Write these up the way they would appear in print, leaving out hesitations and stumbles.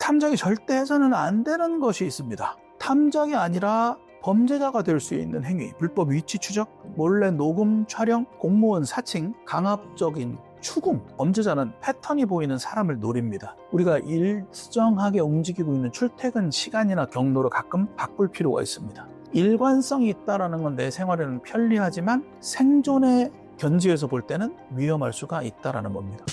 탐정이 절대 해서는 안 되는 것이 있습니다. 탐정이 아니라 범죄자가 될 수 있는 행위, 불법 위치 추적, 몰래 녹음 촬영, 공무원 사칭, 강압적인 추궁. 범죄자는 패턴이 보이는 사람을 노립니다. 우리가 일정하게 움직이고 있는 출퇴근 시간이나 경로를 가끔 바꿀 필요가 있습니다. 일관성이 있다는 건 내 생활에는 편리하지만 생존의 견지에서 볼 때는 위험할 수가 있다는 겁니다.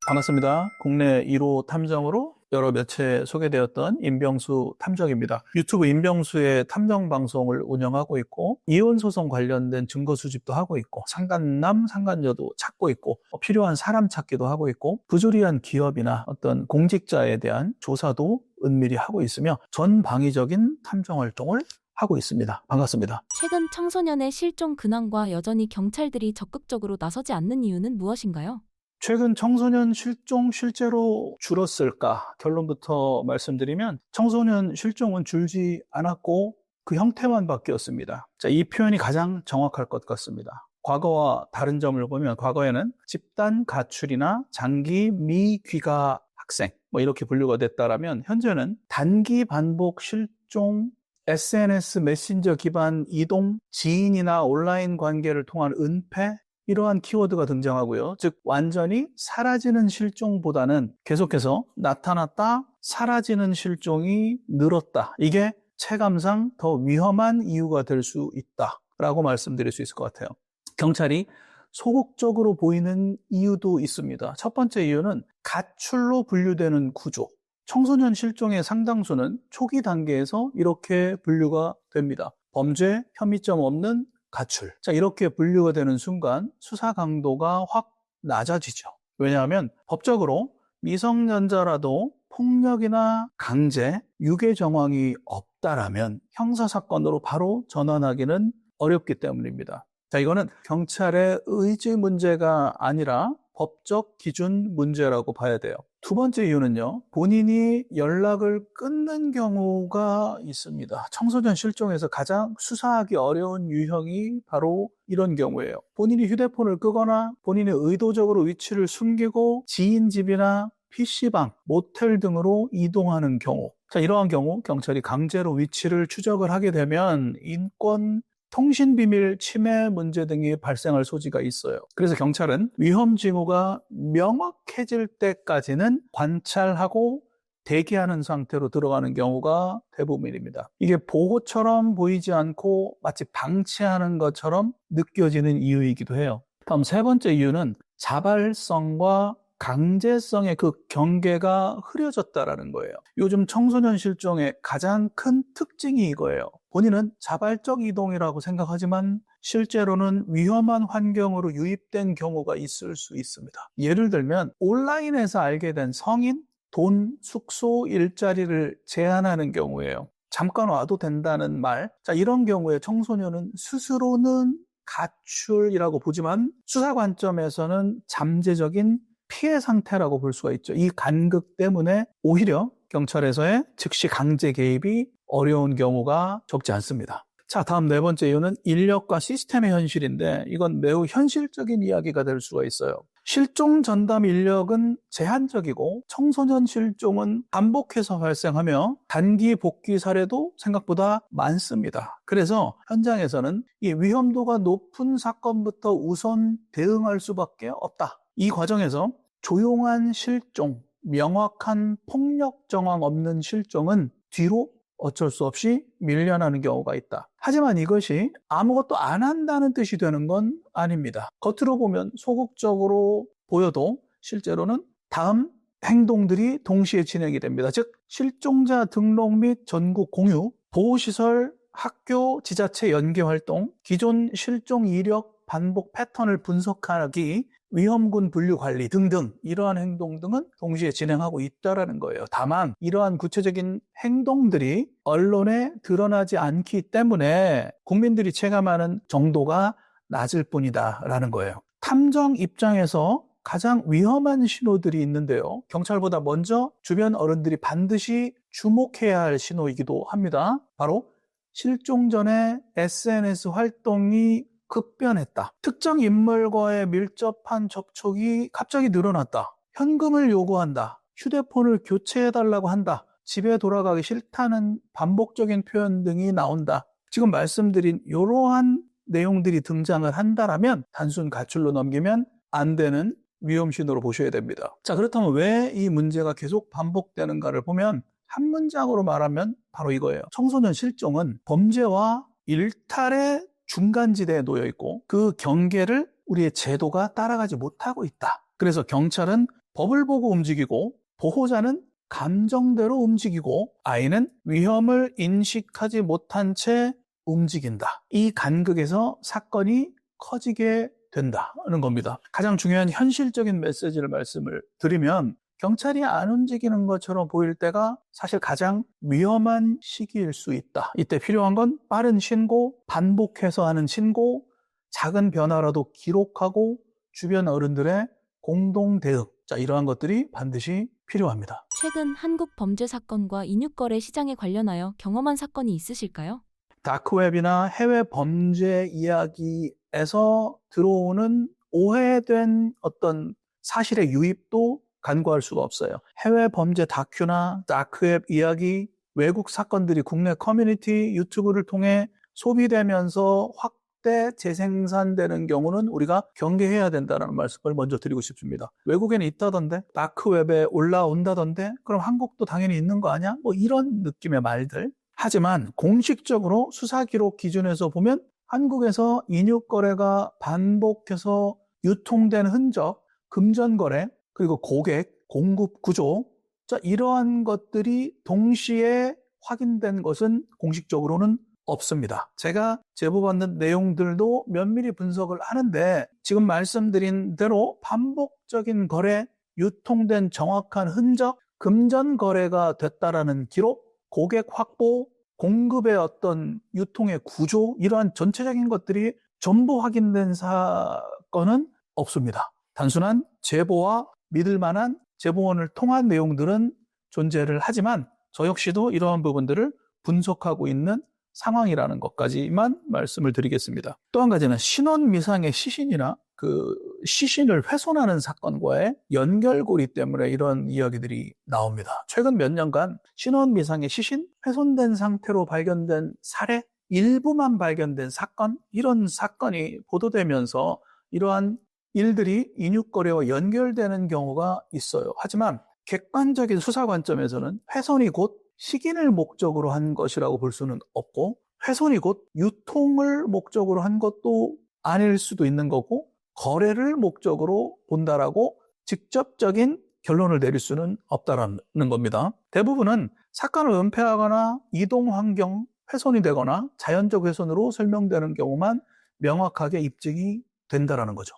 반갑습니다. 국내 1호 탐정으로 여러 매체에 소개되었던 임병수 탐정입니다. 유튜브 임병수의 탐정 방송을 운영하고 있고 이혼소송 관련된 증거 수집도 하고 있고 상간남, 상간녀도 찾고 있고 필요한 사람 찾기도 하고 있고 부조리한 기업이나 어떤 공직자에 대한 조사도 은밀히 하고 있으며 전방위적인 탐정 활동을 하고 있습니다. 반갑습니다. 최근 청소년의 실종 근황과 여전히 경찰들이 적극적으로 나서지 않는 이유는 무엇인가요? 최근 청소년 실종 실제로 줄었을까? 결론부터 말씀드리면 청소년 실종은 줄지 않았고 그 형태만 바뀌었습니다. 자, 이 표현이 가장 정확할 것 같습니다. 과거와 다른 점을 보면 과거에는 집단 가출이나 장기 미귀가 학생 이렇게 분류가 됐다라면 현재는 단기 반복 실종, SNS 메신저 기반 이동, 지인이나 온라인 관계를 통한 은폐, 이러한 키워드가 등장하고요. 즉 완전히 사라지는 실종보다는 계속해서 나타났다 사라지는 실종이 늘었다. 이게 체감상 더 위험한 이유가 될 수 있다라고 말씀드릴 수 있을 것 같아요. 경찰이 소극적으로 보이는 이유도 있습니다. 첫 번째 이유는 가출로 분류되는 구조. 청소년 실종의 상당수는 초기 단계에서 이렇게 분류가 됩니다. 범죄 혐의점 없는 가출. 자, 이렇게 분류가 되는 순간 수사 강도가 확 낮아지죠. 왜냐하면 법적으로 미성년자라도 폭력이나 강제, 유괴 정황이 없다라면 형사사건으로 바로 전환하기는 어렵기 때문입니다. 자, 이거는 경찰의 의지 문제가 아니라 법적 기준 문제라고 봐야 돼요. 두 번째 이유는요, 본인이 연락을 끊는 경우가 있습니다. 청소년 실종에서 가장 수사하기 어려운 유형이 바로 이런 경우예요. 본인이 휴대폰을 끄거나 본인이 의도적으로 위치를 숨기고 지인 집이나 PC방, 모텔 등으로 이동하는 경우. 자, 이러한 경우 경찰이 강제로 위치를 추적을 하게 되면 인권 통신비밀 침해 문제 등이 발생할 소지가 있어요. 그래서 경찰은 위험 징후가 명확해질 때까지는 관찰하고 대기하는 상태로 들어가는 경우가 대부분입니다. 이게 보호처럼 보이지 않고 마치 방치하는 것처럼 느껴지는 이유이기도 해요. 다음 세 번째 이유는 자발성과 강제성의 그 경계가 흐려졌다라는 거예요. 요즘 청소년 실종의 가장 큰 특징이 이거예요. 본인은 자발적 이동이라고 생각하지만 실제로는 위험한 환경으로 유입된 경우가 있을 수 있습니다. 예를 들면 온라인에서 알게 된 성인, 돈, 숙소, 일자리를 제한하는 경우예요. 잠깐 와도 된다는 말. 자, 이런 경우에 청소년은 스스로는 가출이라고 보지만 수사 관점에서는 잠재적인 피해 상태라고 볼 수가 있죠. 이 간극 때문에 오히려 경찰에서의 즉시 강제 개입이 어려운 경우가 적지 않습니다. 자, 다음 네 번째 이유는 인력과 시스템의 현실인데 이건 매우 현실적인 이야기가 될 수가 있어요. 실종 전담 인력은 제한적이고 청소년 실종은 반복해서 발생하며 단기 복귀 사례도 생각보다 많습니다. 그래서 현장에서는 이 위험도가 높은 사건부터 우선 대응할 수밖에 없다. 이 과정에서 조용한 실종, 명확한 폭력 정황 없는 실종은 뒤로 어쩔 수 없이 밀려나는 경우가 있다. 하지만 이것이 아무것도 안 한다는 뜻이 되는 건 아닙니다. 겉으로 보면 소극적으로 보여도 실제로는 다음 행동들이 동시에 진행이 됩니다. 즉 실종자 등록 및 전국 공유, 보호시설, 학교, 지자체 연계 활동, 기존 실종 이력 반복 패턴을 분석하기, 위험군 분류 관리 등등 이러한 행동 등은 동시에 진행하고 있다는 거예요. 다만 이러한 구체적인 행동들이 언론에 드러나지 않기 때문에 국민들이 체감하는 정도가 낮을 뿐이다라는 거예요. 탐정 입장에서 가장 위험한 신호들이 있는데요. 경찰보다 먼저 주변 어른들이 반드시 주목해야 할 신호이기도 합니다. 바로 실종 전에 SNS 활동이 급변했다. 특정 인물과의 밀접한 접촉이 갑자기 늘어났다. 현금을 요구한다. 휴대폰을 교체해달라고 한다. 집에 돌아가기 싫다는 반복적인 표현 등이 나온다. 지금 말씀드린 이러한 내용들이 등장을 한다라면 단순 가출로 넘기면 안 되는 위험 신호로 보셔야 됩니다. 자, 그렇다면 왜 이 문제가 계속 반복되는가를 보면 한 문장으로 말하면 바로 이거예요. 청소년 실종은 범죄와 일탈의 중간지대에 놓여 있고 그 경계를 우리의 제도가 따라가지 못하고 있다. 그래서 경찰은 법을 보고 움직이고 보호자는 감정대로 움직이고 아이는 위험을 인식하지 못한 채 움직인다. 이 간극에서 사건이 커지게 된다는 겁니다. 가장 중요한 현실적인 메시지를 말씀을 드리면 경찰이 안 움직이는 것처럼 보일 때가 사실 가장 위험한 시기일 수 있다. 이때 필요한 건 빠른 신고, 반복해서 하는 신고, 작은 변화라도 기록하고 주변 어른들의 공동 대응. 자, 이러한 것들이 반드시 필요합니다. 최근 한국 범죄 사건과 인육거래 시장에 관련하여 경험한 사건이 있으실까요? 다크웹이나 해외 범죄 이야기에서 들어오는 오해된 어떤 사실의 유입도 간과할 수가 없어요. 해외 범죄 다큐나 다크웹 이야기, 외국 사건들이 국내 커뮤니티, 유튜브를 통해 소비되면서 확대 재생산되는 경우는 우리가 경계해야 된다는 말씀을 먼저 드리고 싶습니다. 외국에는 있다던데, 다크웹에 올라온다던데, 그럼 한국도 당연히 있는 거 아니야? 뭐 이런 느낌의 말들. 하지만 공식적으로 수사 기록 기준에서 보면 한국에서 인육거래가 반복해서 유통된 흔적, 금전거래, 그리고 고객, 공급 구조, 자, 이러한 것들이 동시에 확인된 것은 공식적으로는 없습니다. 제가 제보받는 내용들도 면밀히 분석을 하는데 지금 말씀드린 대로 반복적인 거래, 유통된 정확한 흔적, 금전 거래가 됐다라는 기록, 고객 확보, 공급의 어떤 유통의 구조, 이러한 전체적인 것들이 전부 확인된 사건은 없습니다. 단순한 제보와 믿을 만한 제보원을 통한 내용들은 존재를 하지만 저 역시도 이러한 부분들을 분석하고 있는 상황이라는 것까지만 말씀을 드리겠습니다. 또 한 가지는 신원 미상의 시신이나 그 시신을 훼손하는 사건과의 연결고리 때문에 이런 이야기들이 나옵니다. 최근 몇 년간 신원 미상의 시신, 훼손된 상태로 발견된 사례, 일부만 발견된 사건, 이런 사건이 보도되면서 이러한 일들이 인육거래와 연결되는 경우가 있어요. 하지만 객관적인 수사 관점에서는 훼손이 곧 식인을 목적으로 한 것이라고 볼 수는 없고 훼손이 곧 유통을 목적으로 한 것도 아닐 수도 있는 거고 거래를 목적으로 본다라고 직접적인 결론을 내릴 수는 없다라는 겁니다. 대부분은 사건을 은폐하거나 이동 환경 훼손이 되거나 자연적 훼손으로 설명되는 경우만 명확하게 입증이 된다라는 거죠.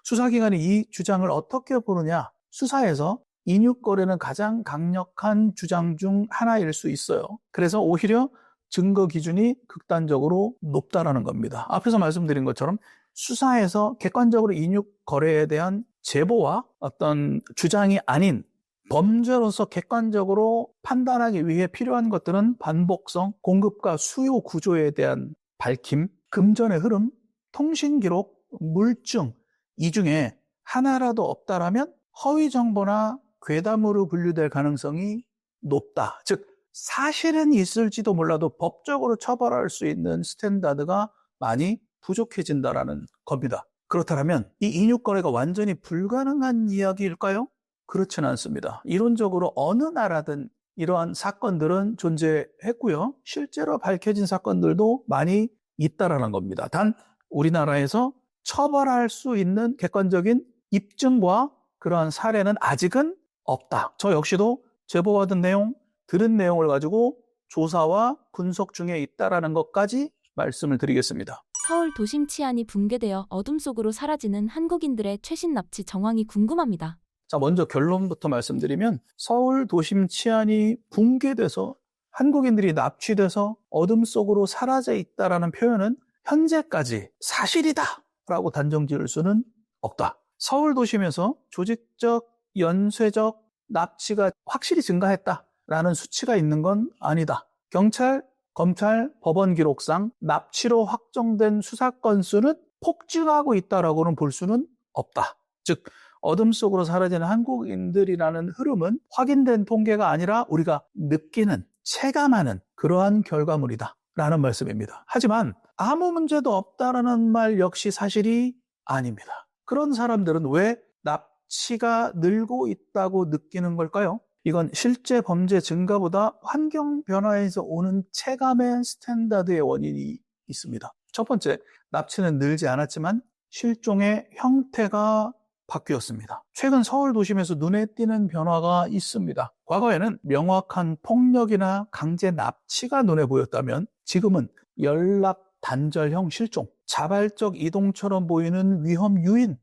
수사기관이 이 주장을 어떻게 보느냐? 수사에서 인육거래는 가장 강력한 주장 중 하나일 수 있어요. 그래서 오히려 증거 기준이 극단적으로 높다라는 겁니다. 앞에서 말씀드린 것처럼 수사에서 객관적으로 인육거래에 대한 제보와 어떤 주장이 아닌 범죄로서 객관적으로 판단하기 위해 필요한 것들은 반복성, 공급과 수요 구조에 대한 밝힘, 금전의 흐름, 통신 기록, 물증, 이 중에 하나라도 없다라면 허위 정보나 괴담으로 분류될 가능성이 높다. 즉 사실은 있을지도 몰라도 법적으로 처벌할 수 있는 스탠다드가 많이 부족해진다라는 겁니다. 그렇다면 이 인육거래가 완전히 불가능한 이야기일까요? 그렇지는 않습니다. 이론적으로 어느 나라든 이러한 사건들은 존재했고요. 실제로 밝혀진 사건들도 많이 있다라는 겁니다. 단 우리나라에서 처벌할 수 있는 객관적인 입증과 그러한 사례는 아직은 없다. 저 역시도 제보받은 내용, 들은 내용을 가지고 조사와 분석 중에 있다라는 것까지 말씀을 드리겠습니다. 서울 도심 치안이 붕괴되어 어둠 속으로 사라지는 한국인들의 최신 납치 정황이 궁금합니다. 자, 먼저 결론부터 말씀드리면 서울 도심 치안이 붕괴돼서 한국인들이 납치돼서 어둠 속으로 사라져 있다라는 표현은 현재까지 사실이다 라고 단정 지을 수는 없다. 서울 도심에서 조직적, 연쇄적 납치가 확실히 증가했다라는 수치가 있는 건 아니다. 경찰, 검찰, 법원 기록상 납치로 확정된 수사 건수는 폭증하고 있다라고는 볼 수는 없다. 즉 어둠 속으로 사라지는 한국인들이라는 흐름은 확인된 통계가 아니라 우리가 느끼는, 체감하는 그러한 결과물이다 라는 말씀입니다. 하지만 아무 문제도 없다라는 말 역시 사실이 아닙니다. 그런 사람들은 왜 납치가 늘고 있다고 느끼는 걸까요? 이건 실제 범죄 증가보다 환경 변화에서 오는 체감의 스탠다드의 원인이 있습니다. 첫 번째, 납치는 늘지 않았지만 실종의 형태가 바뀌었습니다. 최근 서울 도심에서 눈에 띄는 변화가 있습니다. 과거에는 명확한 폭력이나 강제 납치가 눈에 보였다면 지금은 연락 단절형 실종, 자발적 이동처럼 보이는 위험 유인,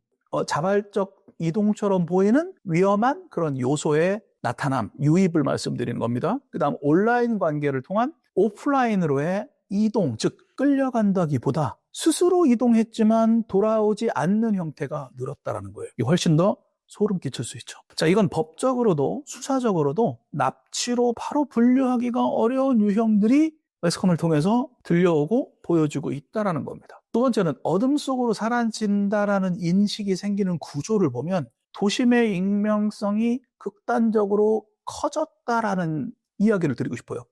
자발적 이동처럼 보이는 위험한 그런 요소의 나타남, 유입을 말씀드리는 겁니다. 그 다음 온라인 관계를 통한 오프라인으로의 이동, 즉 끌려간다기보다 스스로 이동했지만 돌아오지 않는 형태가 늘었다는 거예요. 이게 훨씬 더 소름 끼칠 수 있죠. 자, 이건 법적으로도 수사적으로도 납치로 바로 분류하기가 어려운 유형들이 매스컴을 통해서 들려오고 보여주고 있다는 겁니다. 두 번째는 어둠 속으로 사라진다라는 인식이 생기는 구조를 보면 도심의 익명성이 극단적으로 커졌다라는 이야기를 드리고 싶어요.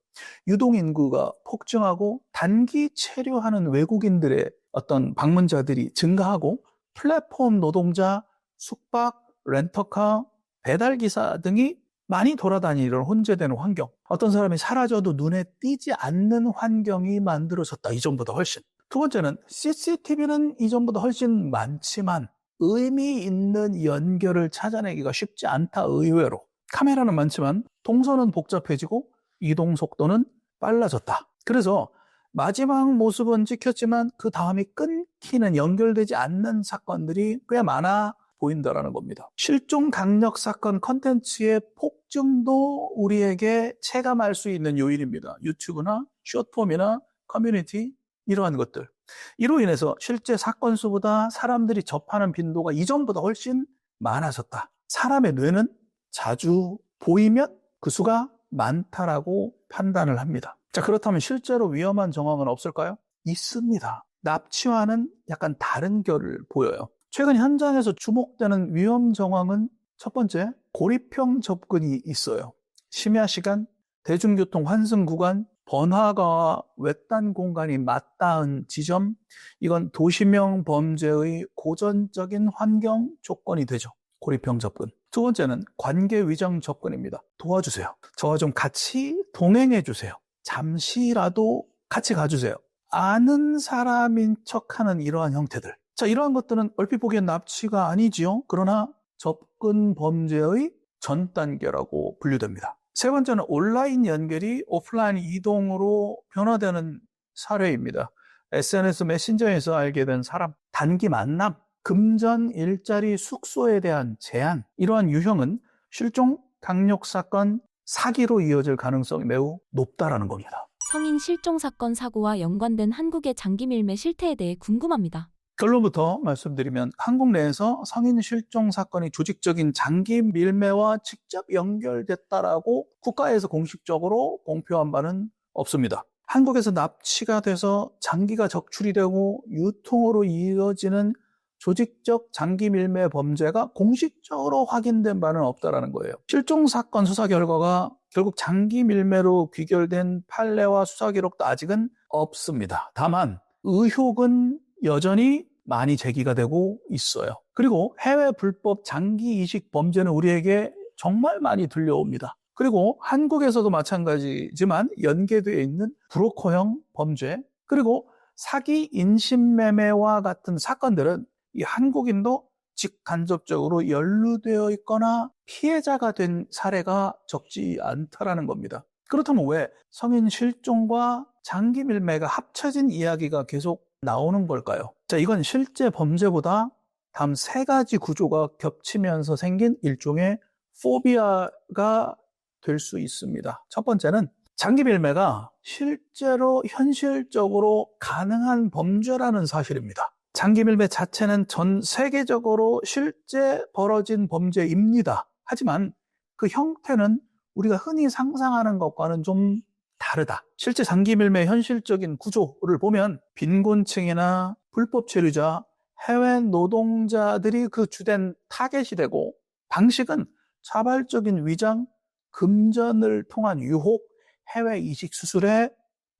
유동인구가 폭증하고 단기 체류하는 외국인들의 어떤 방문자들이 증가하고 플랫폼 노동자, 숙박, 렌터카, 배달기사 등이 많이 돌아다니는 혼재되는 환경, 어떤 사람이 사라져도 눈에 띄지 않는 환경이 만들어졌다. 이전보다 훨씬. 두 번째는 CCTV는 이전보다 훨씬 많지만 의미 있는 연결을 찾아내기가 쉽지 않다. 의외로 카메라는 많지만 동선은 복잡해지고 이동 속도는 빨라졌다. 그래서 마지막 모습은 찍혔지만 그 다음이 끊기는, 연결되지 않는 사건들이 꽤 많아 보인다는 겁니다. 실종 강력 사건 컨텐츠의 폭증도 우리에게 체감할 수 있는 요인입니다. 유튜브나 숏폼이나 커뮤니티, 이러한 것들. 이로 인해서 실제 사건 수보다 사람들이 접하는 빈도가 이전보다 훨씬 많아졌다. 사람의 뇌는 자주 보이면 그 수가 많다라고 판단을 합니다. 자, 그렇다면 실제로 위험한 정황은 없을까요? 있습니다. 납치와는 약간 다른 결을 보여요. 최근 현장에서 주목되는 위험 정황은 첫 번째, 고립형 접근이 있어요. 심야 시간, 대중교통 환승 구간, 번화가와 외딴 공간이 맞닿은 지점, 이건 도시명 범죄의 고전적인 환경 조건이 되죠. 고립형 접근. 두 번째는 관계 위장 접근입니다. 도와주세요. 저와 좀 같이 동행해 주세요. 잠시라도 같이 가주세요. 아는 사람인 척하는 이러한 형태들. 자, 이러한 것들은 얼핏 보기엔 납치가 아니지요. 그러나 접근 범죄의 전 단계라고 분류됩니다. 세 번째는 온라인 연결이 오프라인 이동으로 변화되는 사례입니다. SNS 메신저에서 알게 된 사람, 단기 만남, 금전 일자리 숙소에 대한 제한, 이러한 유형은 실종, 강력 사건, 사기로 이어질 가능성이 매우 높다라는 겁니다. 성인 실종 사건 사고와 연관된 한국의 장기 밀매 실태에 대해 궁금합니다. 결론부터 말씀드리면 한국 내에서 성인 실종 사건이 조직적인 장기 밀매와 직접 연결됐다라고 국가에서 공식적으로 공표한 바는 없습니다. 한국에서 납치가 돼서 장기가 적출이 되고 유통으로 이어지는 조직적 장기 밀매 범죄가 공식적으로 확인된 바는 없다라는 거예요. 실종 사건 수사 결과가 결국 장기 밀매로 귀결된 판례와 수사 기록도 아직은 없습니다. 다만 의혹은 여전히 많이 제기가 되고 있어요. 그리고 해외 불법 장기 이식 범죄는 우리에게 정말 많이 들려옵니다. 그리고 한국에서도 마찬가지지만 연계되어 있는 브로커형 범죄, 그리고 사기 인신매매와 같은 사건들은 이 한국인도 직간접적으로 연루되어 있거나 피해자가 된 사례가 적지 않다라는 겁니다. 그렇다면 왜 성인 실종과 장기 밀매가 합쳐진 이야기가 계속 나오는 걸까요? 자, 이건 실제 범죄보다 다음 세 가지 구조가 겹치면서 생긴 일종의 포비아가 될 수 있습니다. 첫 번째는 장기 밀매가 실제로 현실적으로 가능한 범죄라는 사실입니다. 장기 밀매 자체는 전 세계적으로 실제 벌어진 범죄입니다. 하지만 그 형태는 우리가 흔히 상상하는 것과는 좀 다르다. 실제 장기 밀매의 현실적인 구조를 보면 빈곤층이나 불법 체류자, 해외 노동자들이 그 주된 타겟이 되고, 방식은 자발적인 위장, 금전을 통한 유혹, 해외 이식 수술의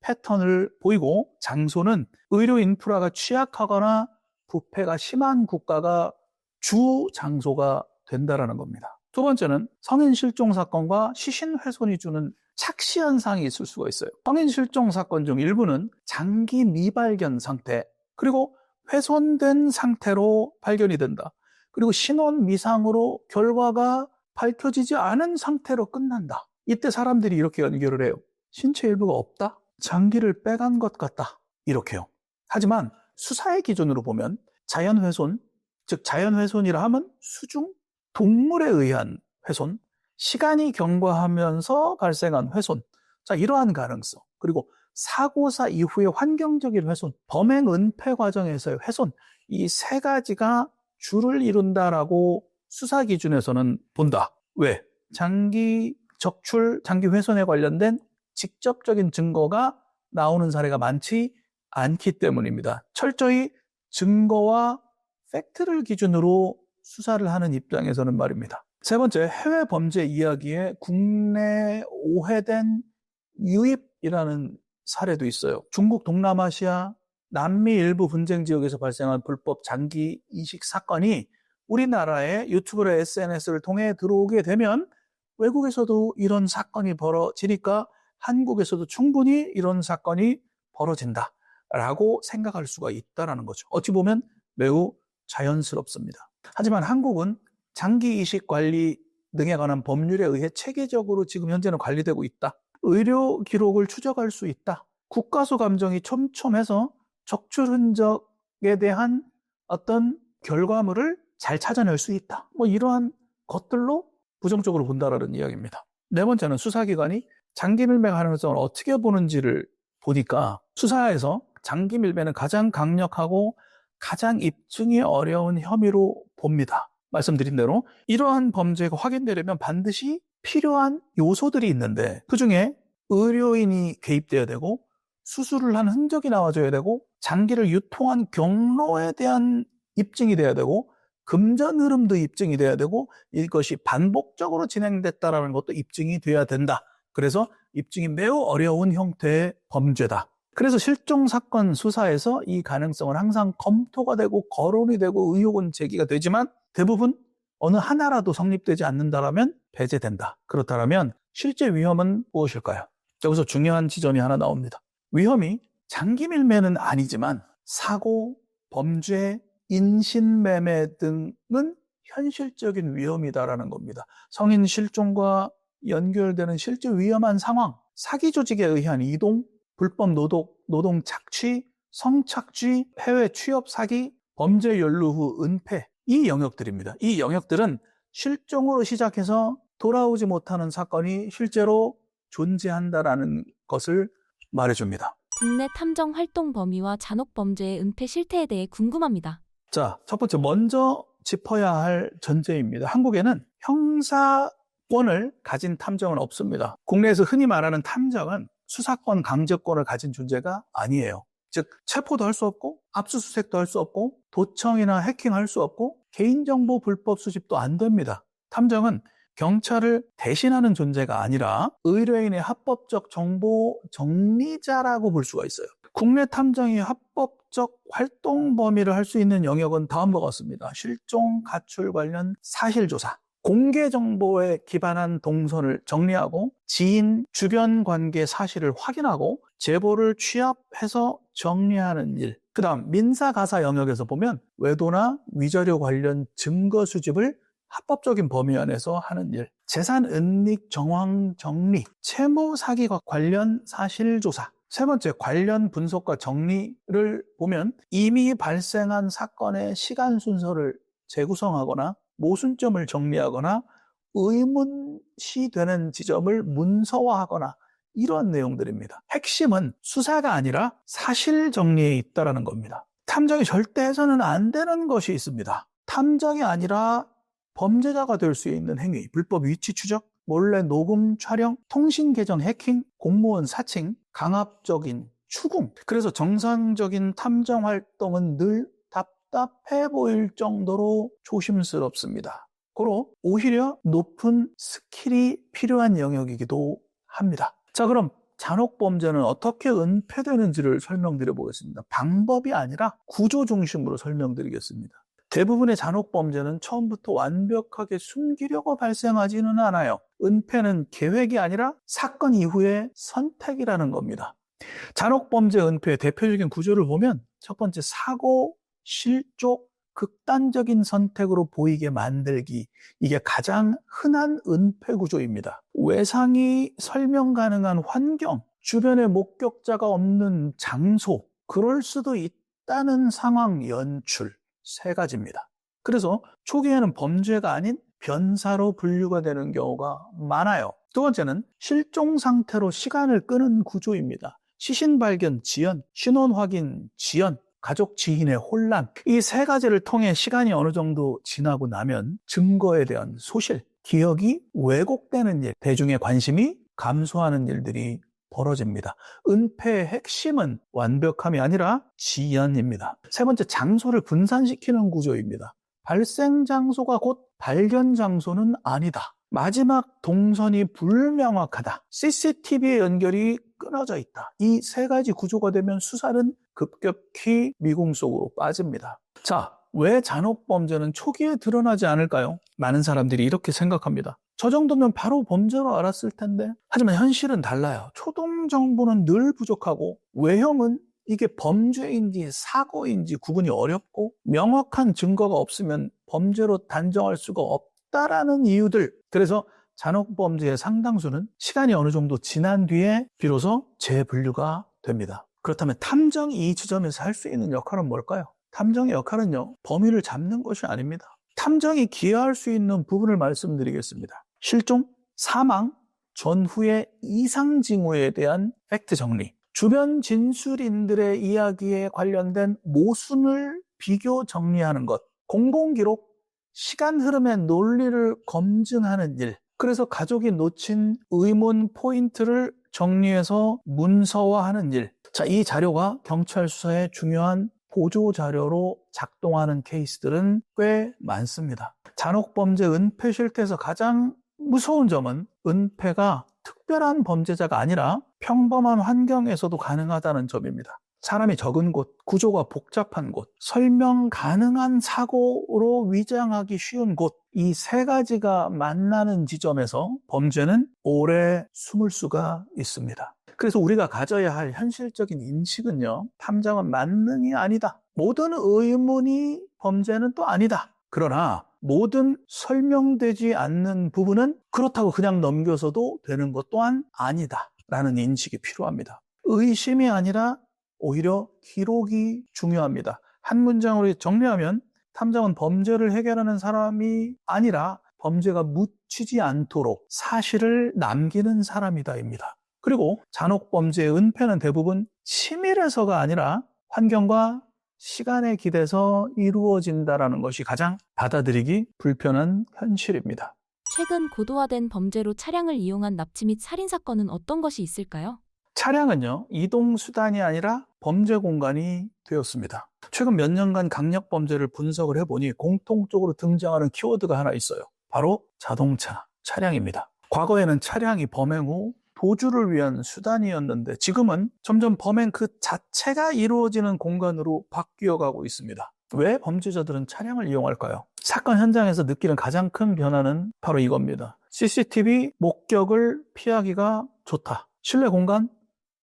패턴을 보이고, 장소는 의료 인프라가 취약하거나 부패가 심한 국가가 주 장소가 된다라는 겁니다. 두 번째는 성인 실종 사건과 시신 훼손이 주는 착시 현상이 있을 수가 있어요. 성인 실종 사건 중 일부는 장기 미발견 상태, 그리고 훼손된 상태로 발견이 된다. 그리고 신원 미상으로 결과가 밝혀지지 않은 상태로 끝난다. 이때 사람들이 이렇게 연결을 해요. 신체 일부가 없다? 장기를 빼간 것 같다. 이렇게요. 하지만 수사의 기준으로 보면 자연훼손, 즉 자연훼손이라 하면 수중, 동물에 의한 훼손, 시간이 경과하면서 발생한 훼손, 자, 이러한 가능성, 그리고 사고사 이후의 환경적인 훼손, 범행 은폐 과정에서의 훼손, 이 세 가지가 주를 이룬다라고 수사 기준에서는 본다. 왜? 장기 적출, 장기 훼손에 관련된 직접적인 증거가 나오는 사례가 많지 않기 때문입니다. 철저히 증거와 팩트를 기준으로 수사를 하는 입장에서는 말입니다. 세 번째, 해외 범죄 이야기에 국내 오해된 유입이라는 사례도 있어요. 중국 동남아시아, 남미 일부 분쟁 지역에서 발생한 불법 장기 이식 사건이 우리나라의 유튜브나 SNS를 통해 들어오게 되면 외국에서도 이런 사건이 벌어지니까 한국에서도 충분히 이런 사건이 벌어진다라고 생각할 수가 있다는 거죠. 어찌 보면 매우 자연스럽습니다. 하지만 한국은 장기 이식 관리 등에 관한 법률에 의해 체계적으로 지금 현재는 관리되고 있다. 의료 기록을 추적할 수 있다. 국가수 감정이 촘촘해서 적출 흔적에 대한 어떤 결과물을 잘 찾아낼 수 있다. 이러한 것들로 부정적으로 본다라는 이야기입니다. 네 번째는 수사기관이 장기 밀매 가능성을 어떻게 보는지를 보니까 수사에서 장기 밀매는 가장 강력하고 가장 입증이 어려운 혐의로 봅니다. 말씀드린 대로 이러한 범죄가 확인되려면 반드시 필요한 요소들이 있는데 그중에 의료인이 개입되어야 되고 수술을 한 흔적이 나와줘야 되고 장기를 유통한 경로에 대한 입증이 돼야 되고 금전 흐름도 입증이 돼야 되고 이것이 반복적으로 진행됐다는 것도 입증이 돼야 된다. 그래서 입증이 매우 어려운 형태의 범죄다. 그래서 실종 사건 수사에서 이 가능성은 항상 검토가 되고 거론이 되고 의혹은 제기가 되지만 대부분 어느 하나라도 성립되지 않는다라면 배제된다. 그렇다면 실제 위험은 무엇일까요? 여기서 중요한 지점이 하나 나옵니다. 위험이 장기 밀매는 아니지만 사고, 범죄, 인신매매 등은 현실적인 위험이다라는 겁니다. 성인 실종과 연결되는 실제 위험한 상황, 사기 조직에 의한 이동, 불법 노동 착취, 성착취, 해외 취업 사기, 범죄 연루 후 은폐, 이 영역들입니다. 이 영역들은 실종으로 시작해서 돌아오지 못하는 사건이 실제로 존재한다라는 것을 말해줍니다. 국내 탐정 활동 범위와 잔혹 범죄의 은폐 실태에 대해 궁금합니다. 자, 첫 번째 먼저 짚어야 할 전제입니다. 한국에는 형사권을 가진 탐정은 없습니다. 국내에서 흔히 말하는 탐정은 수사권, 강제권을 가진 존재가 아니에요. 즉 체포도 할 수 없고 압수수색도 할 수 없고 도청이나 해킹할 수 없고 개인정보 불법 수집도 안 됩니다. 탐정은 경찰을 대신하는 존재가 아니라 의뢰인의 합법적 정보 정리자라고 볼 수가 있어요. 국내 탐정이 합법적 활동 범위를 할 수 있는 영역은 다음과 같습니다. 실종, 가출 관련 사실조사, 공개 정보에 기반한 동선을 정리하고 지인, 주변 관계 사실을 확인하고 제보를 취합해서 정리하는 일. 그 다음 민사가사 영역에서 보면 외도나 위자료 관련 증거 수집을 합법적인 범위 안에서 하는 일. 재산 은닉 정황 정리, 채무 사기와 관련 사실조사. 세 번째, 관련 분석과 정리를 보면 이미 발생한 사건의 시간 순서를 재구성하거나 모순점을 정리하거나 의문시 되는 지점을 문서화하거나 이런 내용들입니다. 핵심은 수사가 아니라 사실 정리에 있다는 겁니다. 탐정이 절대 해서는 안 되는 것이 있습니다. 탐정이 아니라 범죄자가 될 수 있는 행위, 불법 위치 추적, 몰래 녹음 촬영, 통신 계정 해킹, 공무원 사칭, 강압적인 추궁. 그래서 정상적인 탐정 활동은 늘 답답해 보일 정도로 조심스럽습니다. 고로 오히려 높은 스킬이 필요한 영역이기도 합니다. 자, 그럼 잔혹범죄는 어떻게 은폐되는지를 설명드려 보겠습니다. 방법이 아니라 구조 중심으로 설명드리겠습니다. 대부분의 잔혹범죄는 처음부터 완벽하게 숨기려고 발생하지는 않아요. 은폐는 계획이 아니라 사건 이후의 선택이라는 겁니다. 잔혹범죄 은폐의 대표적인 구조를 보면 첫 번째, 사고, 실족, 극단적인 선택으로 보이게 만들기. 이게 가장 흔한 은폐 구조입니다. 외상이 설명 가능한 환경, 주변에 목격자가 없는 장소, 그럴 수도 있다는 상황 연출, 세 가지입니다. 그래서 초기에는 범죄가 아닌 변사로 분류가 되는 경우가 많아요. 두 번째는 실종 상태로 시간을 끄는 구조입니다. 시신 발견 지연, 신원 확인 지연, 가족 지인의 혼란, 이 세 가지를 통해 시간이 어느 정도 지나고 나면 증거에 대한 소실, 기억이 왜곡되는 일, 대중의 관심이 감소하는 일들이 벌어집니다. 은폐의 핵심은 완벽함이 아니라 지연입니다. 세 번째, 장소를 분산시키는 구조입니다. 발생 장소가 곧 발견 장소는 아니다. 마지막 동선이 불명확하다. CCTV의 연결이 끊어져 있다. 이 세 가지 구조가 되면 수사는 급격히 미궁 속으로 빠집니다. 자, 왜 잔혹범죄는 초기에 드러나지 않을까요? 많은 사람들이 이렇게 생각합니다. 저 정도면 바로 범죄로 알았을 텐데. 하지만 현실은 달라요. 초동 정보는 늘 부족하고 외형은 이게 범죄인지 사고인지 구분이 어렵고 명확한 증거가 없으면 범죄로 단정할 수가 없다라는 이유들. 그래서 잔혹범죄의 상당수는 시간이 어느 정도 지난 뒤에 비로소 재분류가 됩니다. 그렇다면 탐정이 이 지점에서 할 수 있는 역할은 뭘까요? 탐정의 역할은요, 범인을 잡는 것이 아닙니다. 탐정이 기여할 수 있는 부분을 말씀드리겠습니다. 실종, 사망, 전후의 이상 징후에 대한 팩트 정리, 주변 진술인들의 이야기에 관련된 모순을 비교 정리하는 것, 공공기록, 시간 흐름의 논리를 검증하는 일, 그래서 가족이 놓친 의문 포인트를 정리해서 문서화하는 일. 자, 이 자료가 경찰 수사에 중요한 보조 자료로 작동하는 케이스들은 꽤 많습니다. 잔혹범죄 은폐 실태에서 가장 무서운 점은 은폐가 특별한 범죄자가 아니라 평범한 환경에서도 가능하다는 점입니다. 사람이 적은 곳, 구조가 복잡한 곳, 설명 가능한 사고로 위장하기 쉬운 곳, 이 세 가지가 만나는 지점에서 범죄는 오래 숨을 수가 있습니다. 그래서 우리가 가져야 할 현실적인 인식은요, 탐정은 만능이 아니다. 모든 의문이 범죄는 또 아니다. 그러나 모든 설명되지 않는 부분은 그렇다고 그냥 넘겨서도 되는 것 또한 아니다. 라는 인식이 필요합니다. 의심이 아니라 오히려 기록이 중요합니다. 한 문장으로 정리하면 탐정은 범죄를 해결하는 사람이 아니라 범죄가 묻히지 않도록 사실을 남기는 사람이다입니다. 그리고 잔혹범죄의 은폐는 대부분 치밀해서가 아니라 환경과 시간에 기대서 이루어진다는 것이 가장 받아들이기 불편한 현실입니다. 최근 고도화된 범죄로 차량을 이용한 납치 및 살인 사건은 어떤 것이 있을까요? 차량은요, 이동수단이 아니라 범죄 공간이 되었습니다. 최근 몇 년간 강력범죄를 분석을 해보니 공통적으로 등장하는 키워드가 하나 있어요. 바로 자동차, 차량입니다. 과거에는 차량이 범행 후 도주를 위한 수단이었는데 지금은 점점 범행 그 자체가 이루어지는 공간으로 바뀌어가고 있습니다. 왜 범죄자들은 차량을 이용할까요? 사건 현장에서 느끼는 가장 큰 변화는 바로 이겁니다. CCTV 목격을 피하기가 좋다. 실내 공간,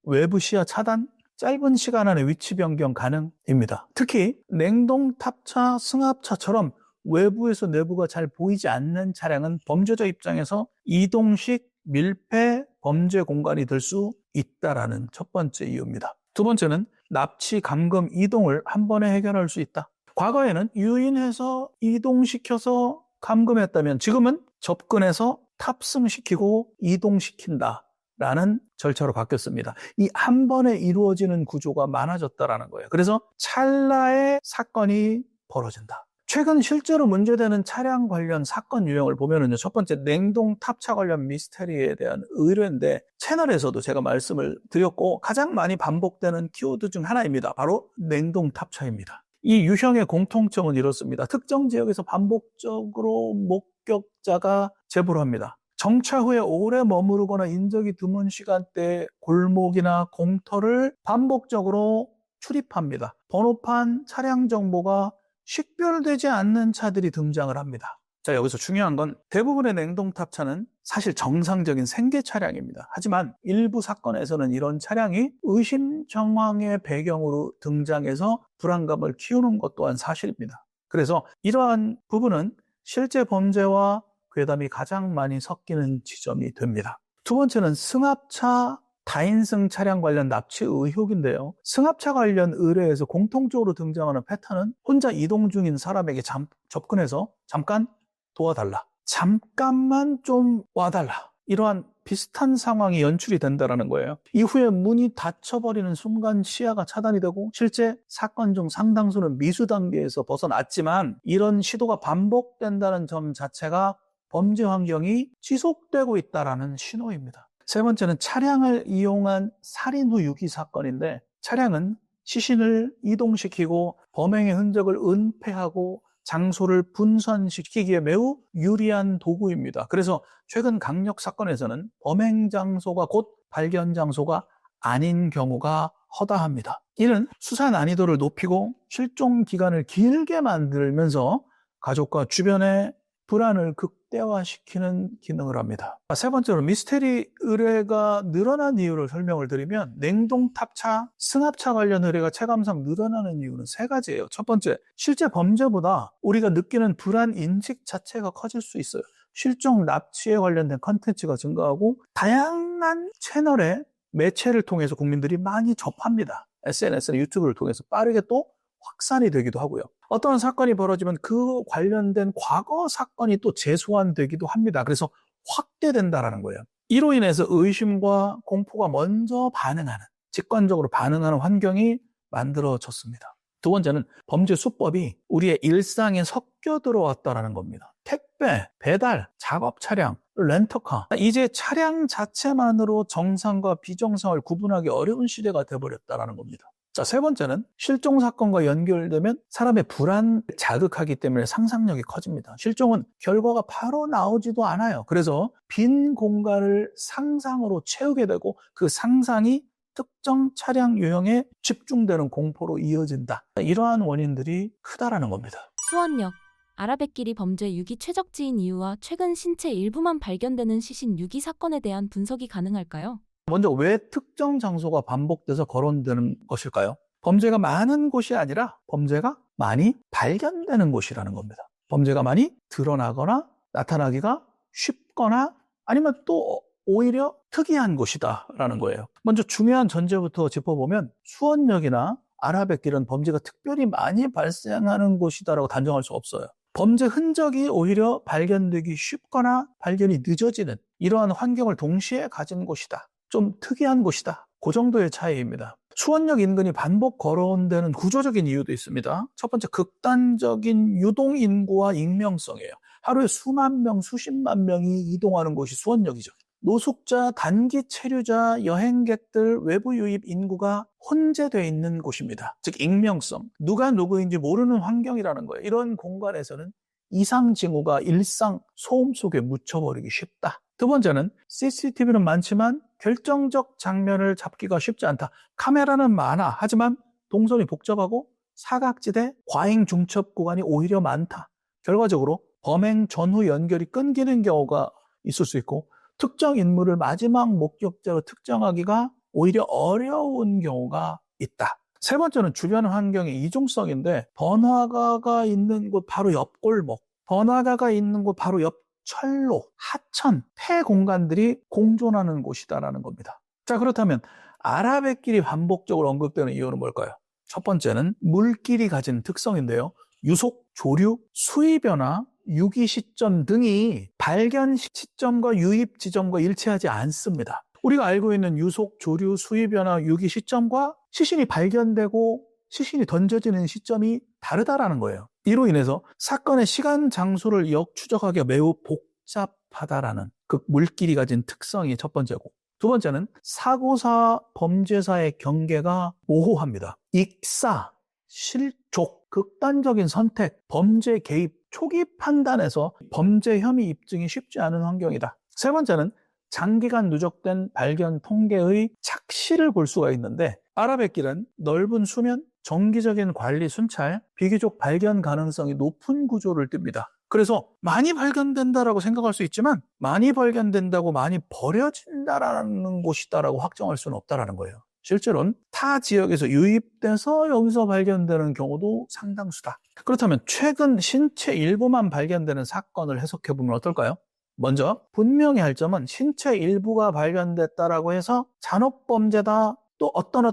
외부 시야 차단, 짧은 시간 안에 위치 변경 가능입니다. 특히 냉동탑차, 승합차처럼 외부에서 내부가 잘 보이지 않는 차량은 범죄자 입장에서 이동식 밀폐 범죄 공간이 될 수 있다라는 첫 번째 이유입니다. 두 번째는 납치, 감금, 이동을 한 번에 해결할 수 있다. 과거에는 유인해서 이동시켜서 감금했다면 지금은 접근해서 탑승시키고 이동시킨다. 라는 절차로 바뀌었습니다. 이 한 번에 이루어지는 구조가 많아졌다라는 거예요. 그래서 찰나의 사건이 벌어진다. 최근 실제로 문제되는 차량 관련 사건 유형을 보면은요, 첫 번째 냉동 탑차 관련 미스테리에 대한 의뢰인데 채널에서도 제가 말씀을 드렸고 가장 많이 반복되는 키워드 중 하나입니다. 바로 냉동 탑차입니다. 이 유형의 공통점은 이렇습니다. 특정 지역에서 반복적으로 목격자가 제보를 합니다. 정차 후에 오래 머무르거나 인적이 드문 시간대에 골목이나 공터를 반복적으로 출입합니다. 번호판, 차량 정보가 식별되지 않는 차들이 등장을 합니다. 자, 여기서 중요한 건 대부분의 냉동탑차는 사실 정상적인 생계 차량입니다. 하지만 일부 사건에서는 이런 차량이 의심 정황의 배경으로 등장해서 불안감을 키우는 것 또한 사실입니다. 그래서 이러한 부분은 실제 범죄와 괴담이 가장 많이 섞이는 지점이 됩니다. 두 번째는 승합차 다인승 차량 관련 납치 의혹인데요. 승합차 관련 의뢰에서 공통적으로 등장하는 패턴은 혼자 이동 중인 사람에게 접근해서 잠깐 도와달라, 잠깐만 좀 와달라, 이러한 비슷한 상황이 연출이 된다는 거예요. 이후에 문이 닫혀버리는 순간 시야가 차단이 되고 실제 사건 중 상당수는 미수 단계에서 벗어났지만 이런 시도가 반복된다는 점 자체가 범죄 환경이 지속되고 있다는 신호입니다. 세 번째는 차량을 이용한 살인 후 유기 사건인데, 차량은 시신을 이동시키고 범행의 흔적을 은폐하고 장소를 분산시키기에 매우 유리한 도구입니다. 그래서 최근 강력 사건에서는 범행 장소가 곧 발견 장소가 아닌 경우가 허다합니다. 이는 수사 난이도를 높이고 실종 기간을 길게 만들면서 가족과 주변의 불안을 극대화시키는 기능을 합니다. 세 번째로 미스테리 의뢰가 늘어난 이유를 설명을 드리면, 냉동탑차, 승합차 관련 의뢰가 체감상 늘어나는 이유는 세 가지예요. 첫 번째, 실제 범죄보다 우리가 느끼는 불안 인식 자체가 커질 수 있어요. 실종 납치에 관련된 컨텐츠가 증가하고 다양한 채널의 매체를 통해서 국민들이 많이 접합니다. SNS나 유튜브를 통해서 빠르게 또 확산이 되기도 하고요. 어떤 사건이 벌어지면 그 관련된 과거 사건이 또 재소환되기도 합니다. 그래서 확대된다는 거예요. 이로 인해서 의심과 공포가 먼저 반응하는, 직관적으로 반응하는 환경이 만들어졌습니다. 두 번째는 범죄 수법이 우리의 일상에 섞여 들어왔다는 겁니다. 택배, 배달, 작업 차량, 렌터카, 이제 차량 자체만으로 정상과 비정상을 구분하기 어려운 시대가 되어버렸다는 겁니다. 자, 세 번째는 실종 사건과 연결되면 사람의 불안을 자극하기 때문에 상상력이 커집니다. 실종은 결과가 바로 나오지도 않아요. 그래서 빈 공간을 상상으로 채우게 되고 그 상상이 특정 차량 유형에 집중되는 공포로 이어진다. 이러한 원인들이 크다라는 겁니다. 수원역 아라뱃길이 범죄 유기 최적지인 이유와 최근 신체 일부만 발견되는 시신 유기 사건에 대한 분석이 가능할까요? 먼저 왜 특정 장소가 반복돼서 거론되는 것일까요? 범죄가 많은 곳이 아니라 범죄가 많이 발견되는 곳이라는 겁니다. 범죄가 많이 드러나거나 나타나기가 쉽거나 아니면 또 오히려 특이한 곳이다라는 거예요. 먼저 중요한 전제부터 짚어보면 수원역이나 아라뱃길은 범죄가 특별히 많이 발생하는 곳이다라고 단정할 수 없어요. 범죄 흔적이 오히려 발견되기 쉽거나 발견이 늦어지는 이러한 환경을 동시에 가진 곳이다. 좀 특이한 곳이다. 그 정도의 차이입니다. 수원역 인근이 반복 거론되는 구조적인 이유도 있습니다. 첫 번째, 극단적인 유동 인구와 익명성이에요. 하루에 수만 명, 수십만 명이 이동하는 곳이 수원역이죠. 노숙자, 단기 체류자, 여행객들, 외부 유입 인구가 혼재되어 있는 곳입니다. 즉 익명성, 누가 누구인지 모르는 환경이라는 거예요. 이런 공간에서는 이상 징후가 일상 소음 속에 묻혀버리기 쉽다. 두 번째는 CCTV는 많지만 결정적 장면을 잡기가 쉽지 않다. 카메라는 많아. 하지만 동선이 복잡하고 사각지대, 과잉 중첩 구간이 오히려 많다. 결과적으로 범행 전후 연결이 끊기는 경우가 있을 수 있고 특정 인물을 마지막 목격자로 특정하기가 오히려 어려운 경우가 있다. 세 번째는 주변 환경의 이중성인데, 번화가가 있는 곳 바로 옆 골목, 번화가가 있는 곳 바로 옆 철로, 하천, 폐 공간들이 공존하는 곳이다라는 겁니다. 자, 그렇다면 아라뱃길이 반복적으로 언급되는 이유는 뭘까요? 첫 번째는 물길이 가진 특성인데요. 유속, 조류, 수위 변화, 유기 시점 등이 발견 시점과 유입 지점과 일치하지 않습니다. 우리가 알고 있는 유속, 조류, 수위 변화, 유기 시점과 시신이 발견되고 시신이 던져지는 시점이 다르다라는 거예요. 이로 인해서 사건의 시간, 장소를 역추적하기가 매우 복잡하다라는 그 물길이 가진 특성이 첫 번째고, 두 번째는 사고사, 범죄사의 경계가 모호합니다. 익사, 실족, 극단적인 선택, 범죄 개입, 초기 판단에서 범죄 혐의 입증이 쉽지 않은 환경이다. 세 번째는 장기간 누적된 발견 통계의 착시를 볼 수가 있는데, 아라뱃길은 넓은 수면, 정기적인 관리 순찰, 비교적 발견 가능성이 높은 구조를 띱니다. 그래서 많이 발견된다라고 생각할 수 있지만 많이 발견된다고 많이 버려진다라는 곳이다라고 확정할 수는 없다라는 거예요. 실제로는 타 지역에서 유입돼서 여기서 발견되는 경우도 상당수다. 그렇다면 최근 신체 일부만 발견되는 사건을 해석해보면 어떨까요? 먼저 분명히 할 점은 신체 일부가 발견됐다라고 해서 잔혹범죄다, 또 어떤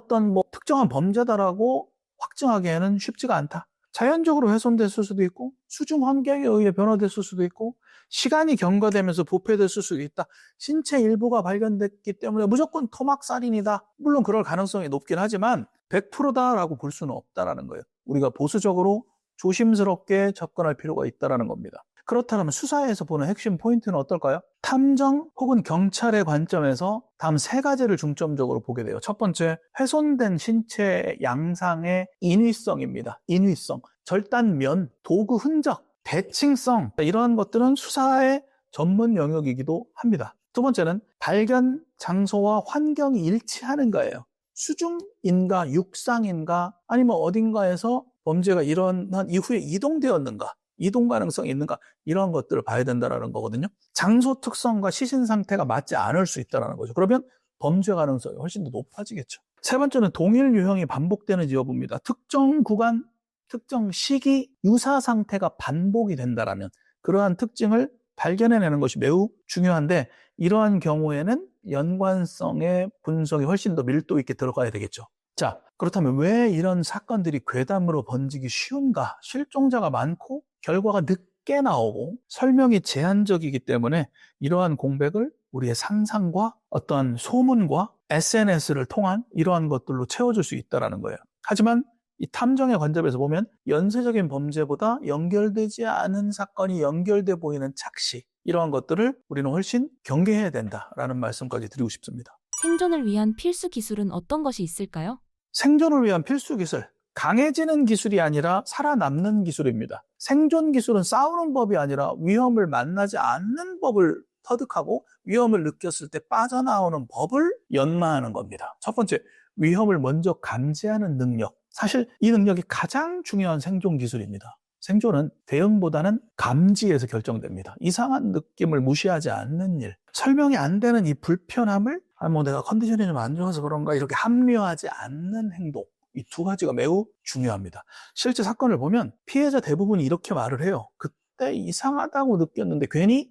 특정한 범죄다라고 확정하기에는 쉽지가 않다. 자연적으로 훼손됐을 수도 있고, 수중 환경에 의해 변화됐을 수도 있고, 시간이 경과되면서 부패됐을 수도 있다. 신체 일부가 발견됐기 때문에 무조건 토막살인이다. 물론 그럴 가능성이 높긴 하지만 100%다라고 볼 수는 없다라는 거예요. 우리가 보수적으로 조심스럽게 접근할 필요가 있다라는 겁니다. 그렇다면 수사에서 보는 핵심 포인트는 어떨까요? 탐정 혹은 경찰의 관점에서 다음 세 가지를 중점적으로 보게 돼요. 첫 번째, 훼손된 신체 양상의 인위성입니다. 인위성, 절단면, 도구 흔적, 대칭성, 이러한 것들은 수사의 전문 영역이기도 합니다. 두 번째는 발견 장소와 환경이 일치하는가예요. 수중인가 육상인가 아니면 어딘가에서 범죄가 일어난 이후에 이동되었는가, 이동 가능성이 있는가, 이런 것들을 봐야 된다는 거거든요. 장소 특성과 시신 상태가 맞지 않을 수 있다는 거죠. 그러면 범죄 가능성이 훨씬 더 높아지겠죠. 세 번째는 동일 유형이 반복되는지 여부입니다. 특정 구간, 특정 시기, 유사 상태가 반복이 된다라면 그러한 특징을 발견해내는 것이 매우 중요한데, 이러한 경우에는 연관성의 분석이 훨씬 더 밀도 있게 들어가야 되겠죠. 자, 그렇다면 왜 이런 사건들이 괴담으로 번지기 쉬운가? 실종자가 많고 결과가 늦게 나오고 설명이 제한적이기 때문에 이러한 공백을 우리의 상상과 어떠한 소문과 SNS를 통한 이러한 것들로 채워줄 수 있다는 거예요. 하지만 이 탐정의 관점에서 보면 연쇄적인 범죄보다 연결되지 않은 사건이 연결돼 보이는 착시, 이러한 것들을 우리는 훨씬 경계해야 된다라는 말씀까지 드리고 싶습니다. 생존을 위한 필수 기술은 어떤 것이 있을까요? 생존을 위한 필수 기술, 강해지는 기술이 아니라 살아남는 기술입니다. 생존 기술은 싸우는 법이 아니라 위험을 만나지 않는 법을 터득하고 위험을 느꼈을 때 빠져나오는 법을 연마하는 겁니다. 첫 번째, 위험을 먼저 감지하는 능력. 사실 이 능력이 가장 중요한 생존 기술입니다. 생존은 대응보다는 감지에서 결정됩니다. 이상한 느낌을 무시하지 않는 일, 설명이 안 되는 이 불편함을 내가 컨디션이 좀 안 좋아서 그런가 이렇게 합리화하지 않는 행동, 이 두 가지가 매우 중요합니다. 실제 사건을 보면 피해자 대부분이 이렇게 말을 해요. 그때 이상하다고 느꼈는데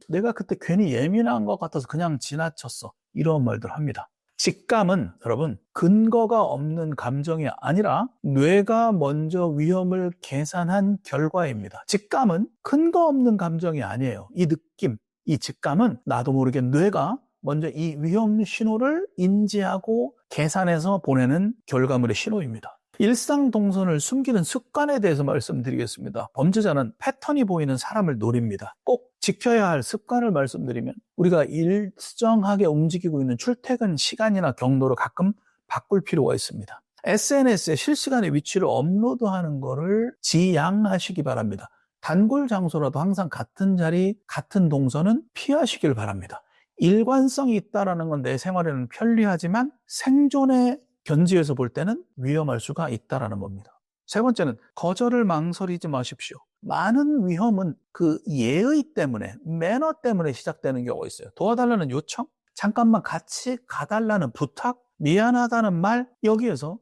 내가 그때 괜히 예민한 것 같아서 그냥 지나쳤어, 이런 말들 합니다. 직감은 여러분 근거가 없는 감정이 아니라 뇌가 먼저 위험을 계산한 결과입니다. 직감은 근거 없는 감정이 아니에요. 이 느낌, 이 직감은 나도 모르게 뇌가 먼저 이 위험 신호를 인지하고 계산해서 보내는 결과물의 신호입니다. 일상 동선을 숨기는 습관에 대해서 말씀드리겠습니다. 범죄자는 패턴이 보이는 사람을 노립니다. 꼭 지켜야 할 습관을 말씀드리면, 우리가 일정하게 움직이고 있는 출퇴근 시간이나 경로를 가끔 바꿀 필요가 있습니다. SNS에 실시간의 위치를 업로드하는 거를 지양하시기 바랍니다. 단골 장소라도 항상 같은 자리, 같은 동선은 피하시길 바랍니다. 일관성이 있다는 건 내 생활에는 편리하지만 생존의 견지에서 볼 때는 위험할 수가 있다는 겁니다. 세 번째는 거절을 망설이지 마십시오. 많은 위험은 그 예의 때문에, 매너 때문에 시작되는 경우가 있어요. 도와달라는 요청, 잠깐만 같이 가달라는 부탁, 미안하다는 말, 여기에서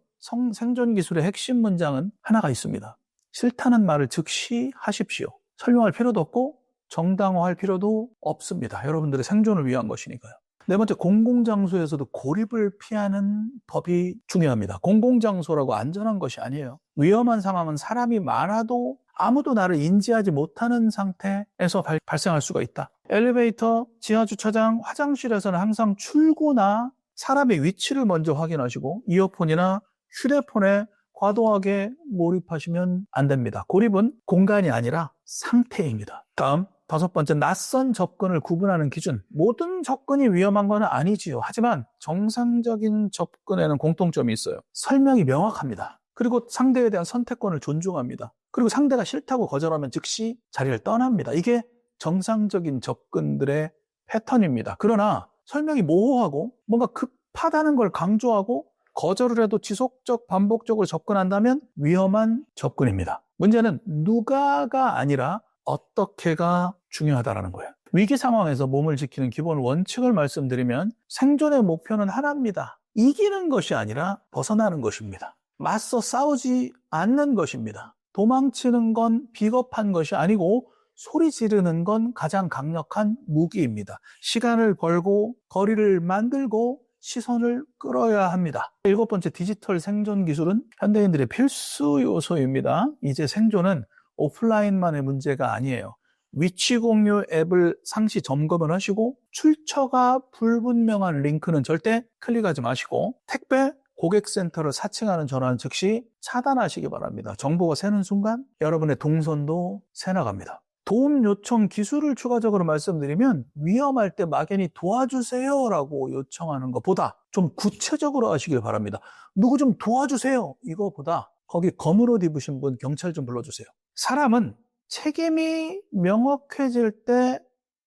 생존 기술의 핵심 문장은 하나가 있습니다. 싫다는 말을 즉시 하십시오. 설명할 필요도 없고 정당화할 필요도 없습니다. 여러분들의 생존을 위한 것이니까요. 네 번째, 공공장소에서도 고립을 피하는 법이 중요합니다. 공공장소라고 안전한 것이 아니에요. 위험한 상황은 사람이 많아도 아무도 나를 인지하지 못하는 상태에서 발생할 수가 있다. 엘리베이터, 지하주차장, 화장실에서는 항상 출구나 사람의 위치를 먼저 확인하시고 이어폰이나 휴대폰에 과도하게 몰입하시면 안 됩니다. 고립은 공간이 아니라 상태입니다. 다음, 다섯 번째, 낯선 접근을 구분하는 기준. 모든 접근이 위험한 건 아니지요. 하지만 정상적인 접근에는 공통점이 있어요. 설명이 명확합니다. 그리고 상대에 대한 선택권을 존중합니다. 그리고 상대가 싫다고 거절하면 즉시 자리를 떠납니다. 이게 정상적인 접근들의 패턴입니다. 그러나 설명이 모호하고 뭔가 급하다는 걸 강조하고 거절을 해도 지속적 반복적으로 접근한다면 위험한 접근입니다. 문제는 누가가 아니라 어떻게가 중요하다는 거예요. 위기 상황에서 몸을 지키는 기본 원칙을 말씀드리면 생존의 목표는 하나입니다. 이기는 것이 아니라 벗어나는 것입니다. 맞서 싸우지 않는 것입니다. 도망치는 건 비겁한 것이 아니고 소리 지르는 건 가장 강력한 무기입니다. 시간을 벌고 거리를 만들고 시선을 끌어야 합니다. 7번째, 디지털 생존 기술은 현대인들의 필수 요소입니다. 이제 생존은 오프라인만의 문제가 아니에요. 위치 공유 앱을 상시 점검을 하시고 출처가 불분명한 링크는 절대 클릭하지 마시고 택배 고객센터를 사칭하는 전화는 즉시 차단하시기 바랍니다. 정보가 새는 순간 여러분의 동선도 새나갑니다. 도움 요청 기술을 추가적으로 말씀드리면 위험할 때 막연히 도와주세요 라고 요청하는 것보다 좀 구체적으로 하시길 바랍니다. 누구 좀 도와주세요 이거보다 거기 검은옷 입으신 분 경찰 좀 불러주세요. 사람은 책임이 명확해질 때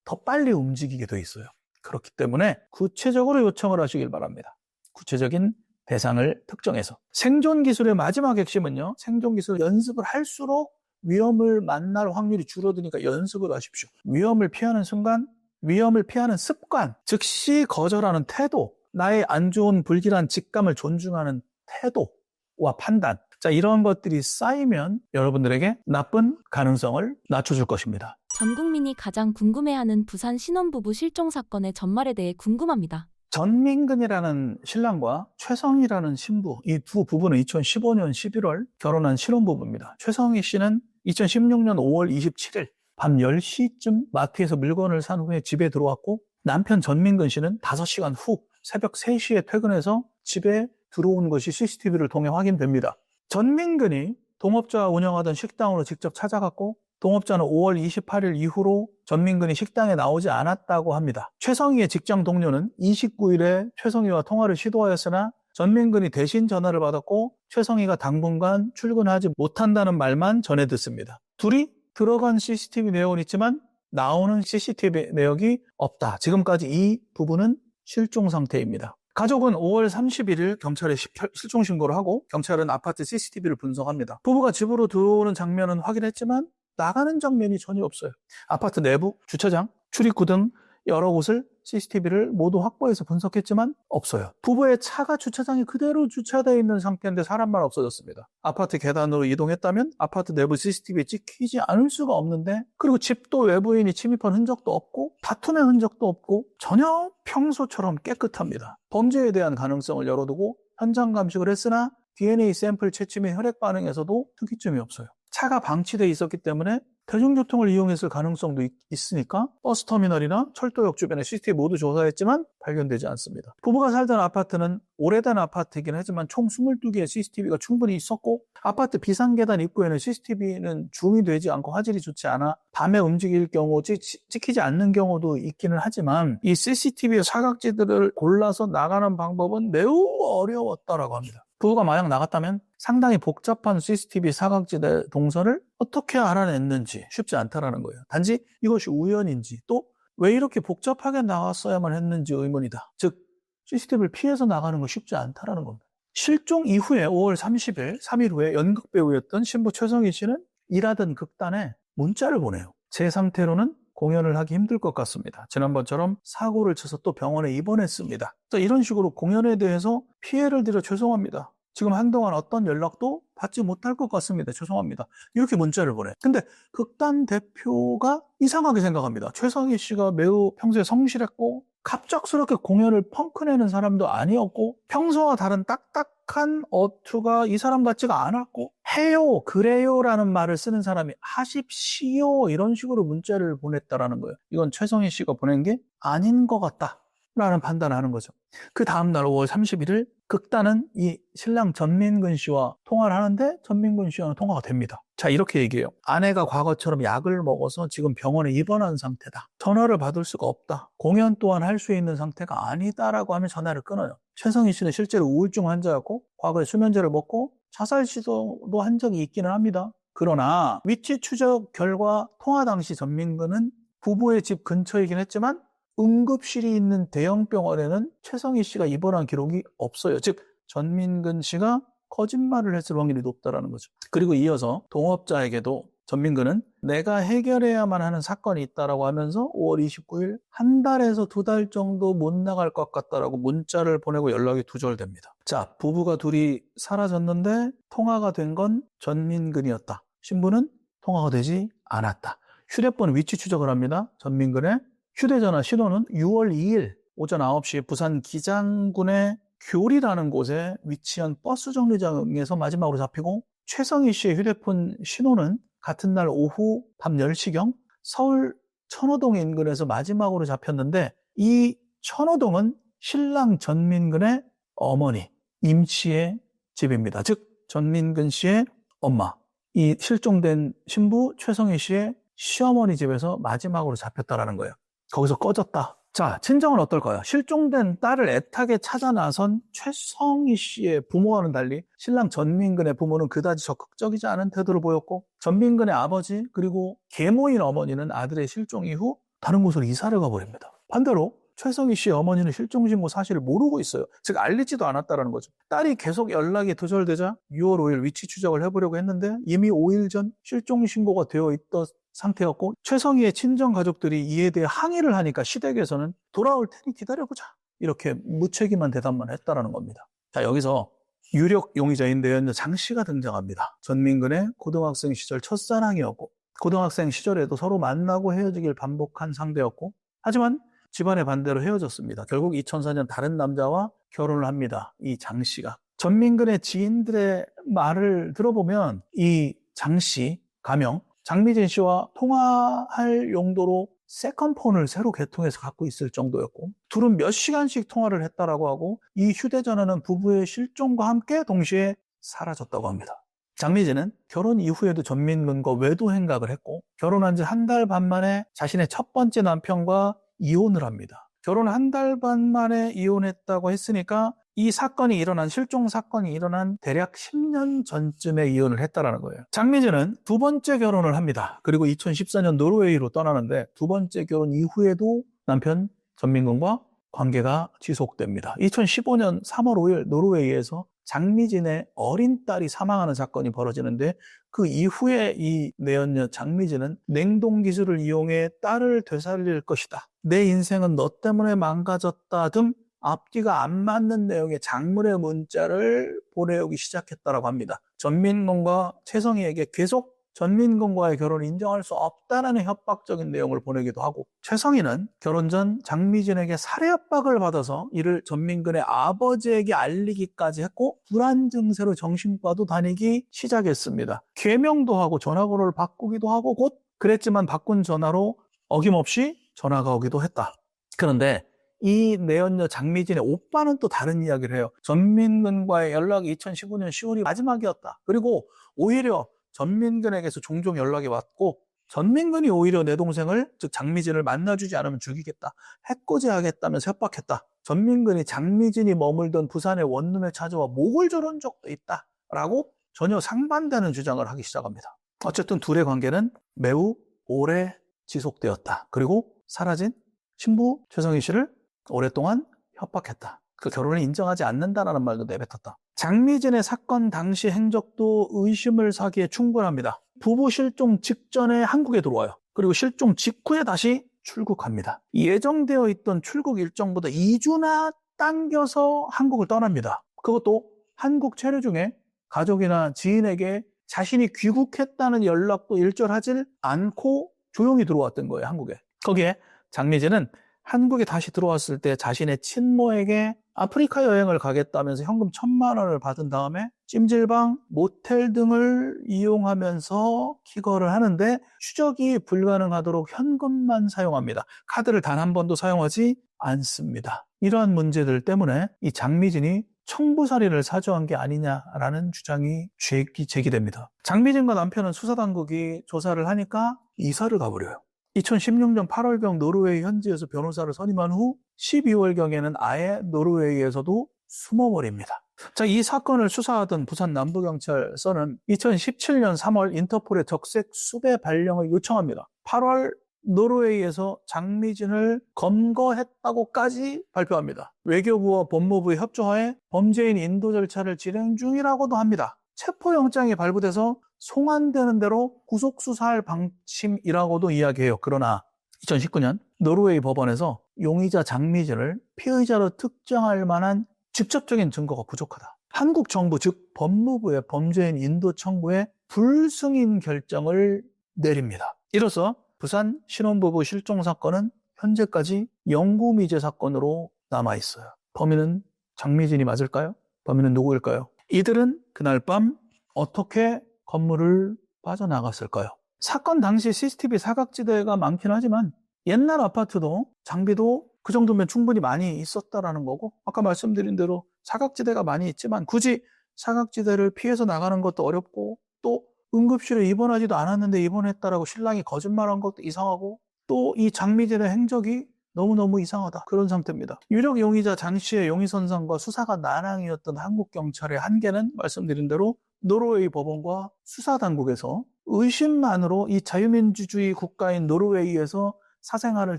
더 빨리 움직이게 돼 있어요. 그렇기 때문에 구체적으로 요청을 하시길 바랍니다. 구체적인 대상을 특정해서. 생존 기술의 마지막 핵심은요. 생존 기술 연습을 할수록 위험을 만날 확률이 줄어드니까 연습을 하십시오. 위험을 피하는 순간, 위험을 피하는 습관, 즉시 거절하는 태도, 나의 안 좋은 불길한 직감을 존중하는 태도와 판단. 자, 이런 것들이 쌓이면 여러분들에게 나쁜 가능성을 낮춰줄 것입니다. 전 국민이 가장 궁금해하는 부산 신혼부부 실종 사건의 전말에 대해 궁금합니다. 전민근이라는 신랑과 최성희라는 신부, 이 두 부부는 2015년 11월 결혼한 신혼부부입니다. 최성희 씨는 2016년 5월 27일 밤 10시쯤 마트에서 물건을 산 후에 집에 들어왔고 남편 전민근 씨는 5시간 후 새벽 3시에 퇴근해서 집에 들어온 것이 CCTV를 통해 확인됩니다. 전민근이 동업자가 운영하던 식당으로 직접 찾아갔고 동업자는 5월 28일 이후로 전민근이 식당에 나오지 않았다고 합니다. 최성희의 직장 동료는 29일에 최성희와 통화를 시도하였으나 전민근이 대신 전화를 받았고 최성희가 당분간 출근하지 못한다는 말만 전해 듣습니다. 둘이 들어간 CCTV 내역은 있지만 나오는 CCTV 내역이 없다. 지금까지 이 부부는 실종 상태입니다. 가족은 5월 31일 경찰에 실종 신고를 하고 경찰은 아파트 CCTV를 분석합니다. 부부가 집으로 들어오는 장면은 확인했지만 나가는 장면이 전혀 없어요. 아파트 내부, 주차장, 출입구 등 여러 곳을 CCTV를 모두 확보해서 분석했지만 없어요. 부부의 차가 주차장에 그대로 주차되어 있는 상태인데 사람만 없어졌습니다. 아파트 계단으로 이동했다면 아파트 내부 CCTV에 찍히지 않을 수가 없는데 그리고 집도 외부인이 침입한 흔적도 없고 다툼의 흔적도 없고 전혀 평소처럼 깨끗합니다. 범죄에 대한 가능성을 열어두고 현장 감식을 했으나 DNA 샘플 채취 및 혈액 반응에서도 특이점이 없어요. 차가 방치되어 있었기 때문에 대중교통을 이용했을 가능성도 있으니까 버스터미널이나 철도역 주변의 CCTV 모두 조사했지만 발견되지 않습니다. 부부가 살던 아파트는 오래된 아파트이긴 하지만 총 22개의 CCTV가 충분히 있었고 아파트 비상계단 입구에는 CCTV는 줌이 되지 않고 화질이 좋지 않아 밤에 움직일 경우 찍히지 않는 경우도 있기는 하지만 이 CCTV의 사각지들을 골라서 나가는 방법은 매우 어려웠다라고 합니다. 부부가 만약 나갔다면 상당히 복잡한 CCTV 사각지대 동선을 어떻게 알아냈는지 쉽지 않다라는 거예요. 단지 이것이 우연인지 또 왜 이렇게 복잡하게 나갔어야만 했는지 의문이다. 즉 CCTV를 피해서 나가는 거 쉽지 않다라는 겁니다. 실종 이후에 5월 30일, 3일 후에 연극 배우였던 신부 최성희 씨는 일하던 극단에 문자를 보내요. 제 상태로는 공연을 하기 힘들 것 같습니다. 지난번처럼 사고를 쳐서 또 병원에 입원했습니다. 이런 식으로 공연에 대해서 피해를 드려 죄송합니다. 지금 한동안 어떤 연락도 받지 못할 것 같습니다. 죄송합니다. 이렇게 문자를 보내. 근데 극단 대표가 이상하게 생각합니다. 최성희 씨가 매우 평소에 성실했고 갑작스럽게 공연을 펑크내는 사람도 아니었고 평소와 다른 딱딱한 어투가 이 사람 같지가 않았고 해요, 그래요 라는 말을 쓰는 사람이 하십시오 이런 식으로 문자를 보냈다라는 거예요. 이건 최성희 씨가 보낸 게 아닌 것 같다 라는 판단을 하는 거죠. 그 다음날 5월 31일 극단은 이 신랑 전민근 씨와 통화를 하는데 전민근 씨와는 통화가 됩니다. 자, 이렇게 얘기해요. 아내가 과거처럼 약을 먹어서 지금 병원에 입원한 상태다. 전화를 받을 수가 없다. 공연 또한 할 수 있는 상태가 아니다라고 하면 전화를 끊어요. 최성희 씨는 실제로 우울증 환자였고 과거에 수면제를 먹고 자살 시도도 한 적이 있기는 합니다. 그러나 위치 추적 결과 통화 당시 전민근은 부부의 집 근처이긴 했지만 응급실이 있는 대형 병원에는 최성희 씨가 입원한 기록이 없어요. 즉 전민근 씨가 거짓말을 했을 확률이 높다는 거죠. 그리고 이어서 동업자에게도 전민근은 내가 해결해야만 하는 사건이 있다라고 하면서 5월 29일 한 달에서 2달 정도 못 나갈 것 같다라고 문자를 보내고 연락이 두절됩니다. 자, 부부가 둘이 사라졌는데 통화가 된 건 전민근이었다. 신부는 통화가 되지 않았다. 휴대폰 위치 추적을 합니다. 전민근의 휴대전화 신호는 6월 2일 오전 9시 부산 기장군의 교리라는 곳에 위치한 버스 정류장에서 마지막으로 잡히고 최성희 씨의 휴대폰 신호는 같은 날 오후 밤 10시경 서울 천호동 인근에서 마지막으로 잡혔는데 이 천호동은 신랑 전민근의 어머니 임씨의 집입니다. 즉 전민근 씨의 엄마, 이 실종된 신부 최성희 씨의 시어머니 집에서 마지막으로 잡혔다라는 거예요. 거기서 꺼졌다. 자, 친정은 어떨까요? 실종된 딸을 애타게 찾아 나선 최성희 씨의 부모와는 달리 신랑 전민근의 부모는 그다지 적극적이지 않은 태도를 보였고 전민근의 아버지 그리고 계모인 어머니는 아들의 실종 이후 다른 곳으로 이사를 가버립니다. 반대로 최성희 씨의 어머니는 실종신고 사실을 모르고 있어요. 즉 알리지도 않았다는 거죠. 딸이 계속 연락이 두절되자 6월 5일 위치 추적을 해보려고 했는데 이미 5일 전 실종신고가 되어 있던 상태였고 최성희의 친정 가족들이 이에 대해 항의를 하니까 시댁에서는 돌아올 테니 기다려보자 이렇게 무책임한 대답만 했다라는 겁니다. 자, 여기서 유력 용의자인 내연녀 장 씨가 등장합니다. 전민근의 고등학생 시절 첫사랑이었고 고등학생 시절에도 서로 만나고 헤어지길 반복한 상대였고 하지만 집안의 반대로 헤어졌습니다. 결국 2004년 다른 남자와 결혼을 합니다. 이 장 씨가. 전민근의 지인들의 말을 들어보면 이 장 씨 가명 장미진 씨와 통화할 용도로 세컨폰을 새로 개통해서 갖고 있을 정도였고 둘은 몇 시간씩 통화를 했다라고 하고 이 휴대전화는 부부의 실종과 함께 동시에 사라졌다고 합니다. 장미진은 결혼 이후에도 전민근과 외도 행각을 했고 결혼한 지 한 달 반 만에 자신의 첫 번째 남편과 이혼을 합니다. 결혼 한 달 반 만에 이혼했다고 했으니까 이 사건이 일어난 실종 사건이 일어난 대략 10년 전쯤에 이혼을 했다라는 거예요. 장미진은 두 번째 결혼을 합니다. 그리고 2014년 노르웨이로 떠나는데 두 번째 결혼 이후에도 남편 전민근과 관계가 지속됩니다. 2015년 3월 5일 노르웨이에서 장미진의 어린 딸이 사망하는 사건이 벌어지는데 그 이후에 이 내연녀 장미진은 냉동 기술을 이용해 딸을 되살릴 것이다. 내 인생은 너 때문에 망가졌다 등 앞뒤가 안 맞는 내용의 장문의 문자를 보내오기 시작했다고 합니다. 전민근과 최성희에게 계속 전민근과의 결혼을 인정할 수 없다는 협박적인 내용을 보내기도 하고 최성희는 결혼 전 장미진에게 살해 협박을 받아서 이를 전민근의 아버지에게 알리기까지 했고 불안 증세로 정신과도 다니기 시작했습니다. 개명도 하고 전화번호를 바꾸기도 하고 곧 그랬지만 바꾼 전화로 어김없이 전화가 오기도 했다. 그런데 이 내연녀 장미진의 오빠는 또 다른 이야기를 해요. 전민근과의 연락이 2015년 10월이 마지막이었다. 그리고 오히려 전민근에게서 종종 연락이 왔고 전민근이 오히려 내 동생을 즉 장미진을 만나주지 않으면 죽이겠다. 해코지하겠다면서 협박했다. 전민근이 장미진이 머물던 부산의 원룸에 찾아와 목을 조른 적도 있다. 라고 전혀 상반되는 주장을 하기 시작합니다. 어쨌든 둘의 관계는 매우 오래 지속되었다. 그리고 사라진 신부 최성희 씨를 오랫동안 협박했다. 그 결혼을 인정하지 않는다라는 말도 내뱉었다. 장미진의 사건 당시 행적도 의심을 사기에 충분합니다. 부부 실종 직전에 한국에 들어와요. 그리고 실종 직후에 다시 출국합니다. 예정되어 있던 출국 일정보다 2주나 당겨서 한국을 떠납니다. 그것도 한국 체류 중에 가족이나 지인에게 자신이 귀국했다는 연락도 일절하지 않고 조용히 들어왔던 거예요, 한국에. 거기에 장미진은 한국에 다시 들어왔을 때 자신의 친모에게 아프리카 여행을 가겠다면서 현금 1,000만 원을 받은 다음에 찜질방, 모텔 등을 이용하면서 기거를 하는데 추적이 불가능하도록 현금만 사용합니다. 카드를 단 한 번도 사용하지 않습니다. 이러한 문제들 때문에 이 장미진이 청부살인을 사주한 게 아니냐라는 주장이 제기됩니다. 장미진과 남편은 수사당국이 조사를 하니까 이사를 가버려요. 2016년 8월경 노르웨이 현지에서 변호사를 선임한 후 12월경에는 아예 노르웨이에서도 숨어버립니다. 자, 이 사건을 수사하던 부산 남부경찰서는 2017년 3월 인터폴에 적색 수배 발령을 요청합니다. 8월 노르웨이에서 장미진을 검거했다고까지 발표합니다. 외교부와 법무부의 협조하에 범죄인 인도 절차를 진행 중이라고도 합니다. 체포영장이 발부돼서 송환되는 대로 구속수사할 방침이라고도 이야기해요. 그러나 2019년 노르웨이 법원에서 용의자 장미진을 피의자로 특정할 만한 직접적인 증거가 부족하다. 한국 정부 즉 법무부의 범죄인 인도 청구에 불승인 결정을 내립니다. 이로써 부산 신혼부부 실종 사건은 현재까지 영구미제 사건으로 남아있어요. 범인은 장미진이 맞을까요? 범인은 누구일까요? 이들은 그날 밤 어떻게 건물을 빠져나갔을까요? 사건 당시 CCTV 사각지대가 많긴 하지만 옛날 아파트도 장비도 그 정도면 충분히 많이 있었다라는 거고, 아까 말씀드린 대로 사각지대가 많이 있지만 굳이 사각지대를 피해서 나가는 것도 어렵고, 또 응급실에 입원하지도 않았는데 입원했다라고 신랑이 거짓말한 것도 이상하고, 또 이 장미진의 행적이 너무너무 이상하다. 그런 상태입니다. 유력 용의자 장 씨의 용의선상과 수사가 난항이었던 한국 경찰의 한계는 말씀드린 대로 노르웨이 법원과 수사당국에서 의심만으로 이 자유민주주의 국가인 노르웨이에서 사생활을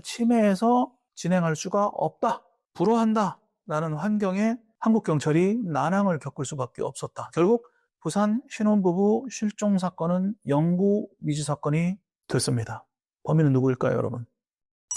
침해해서 진행할 수가 없다, 불허한다 라는 환경에 한국 경찰이 난항을 겪을 수밖에 없었다. 결국 부산 신혼부부 실종 사건은 영구 미지 사건이 됐습니다. 범인은 누구일까요, 여러분?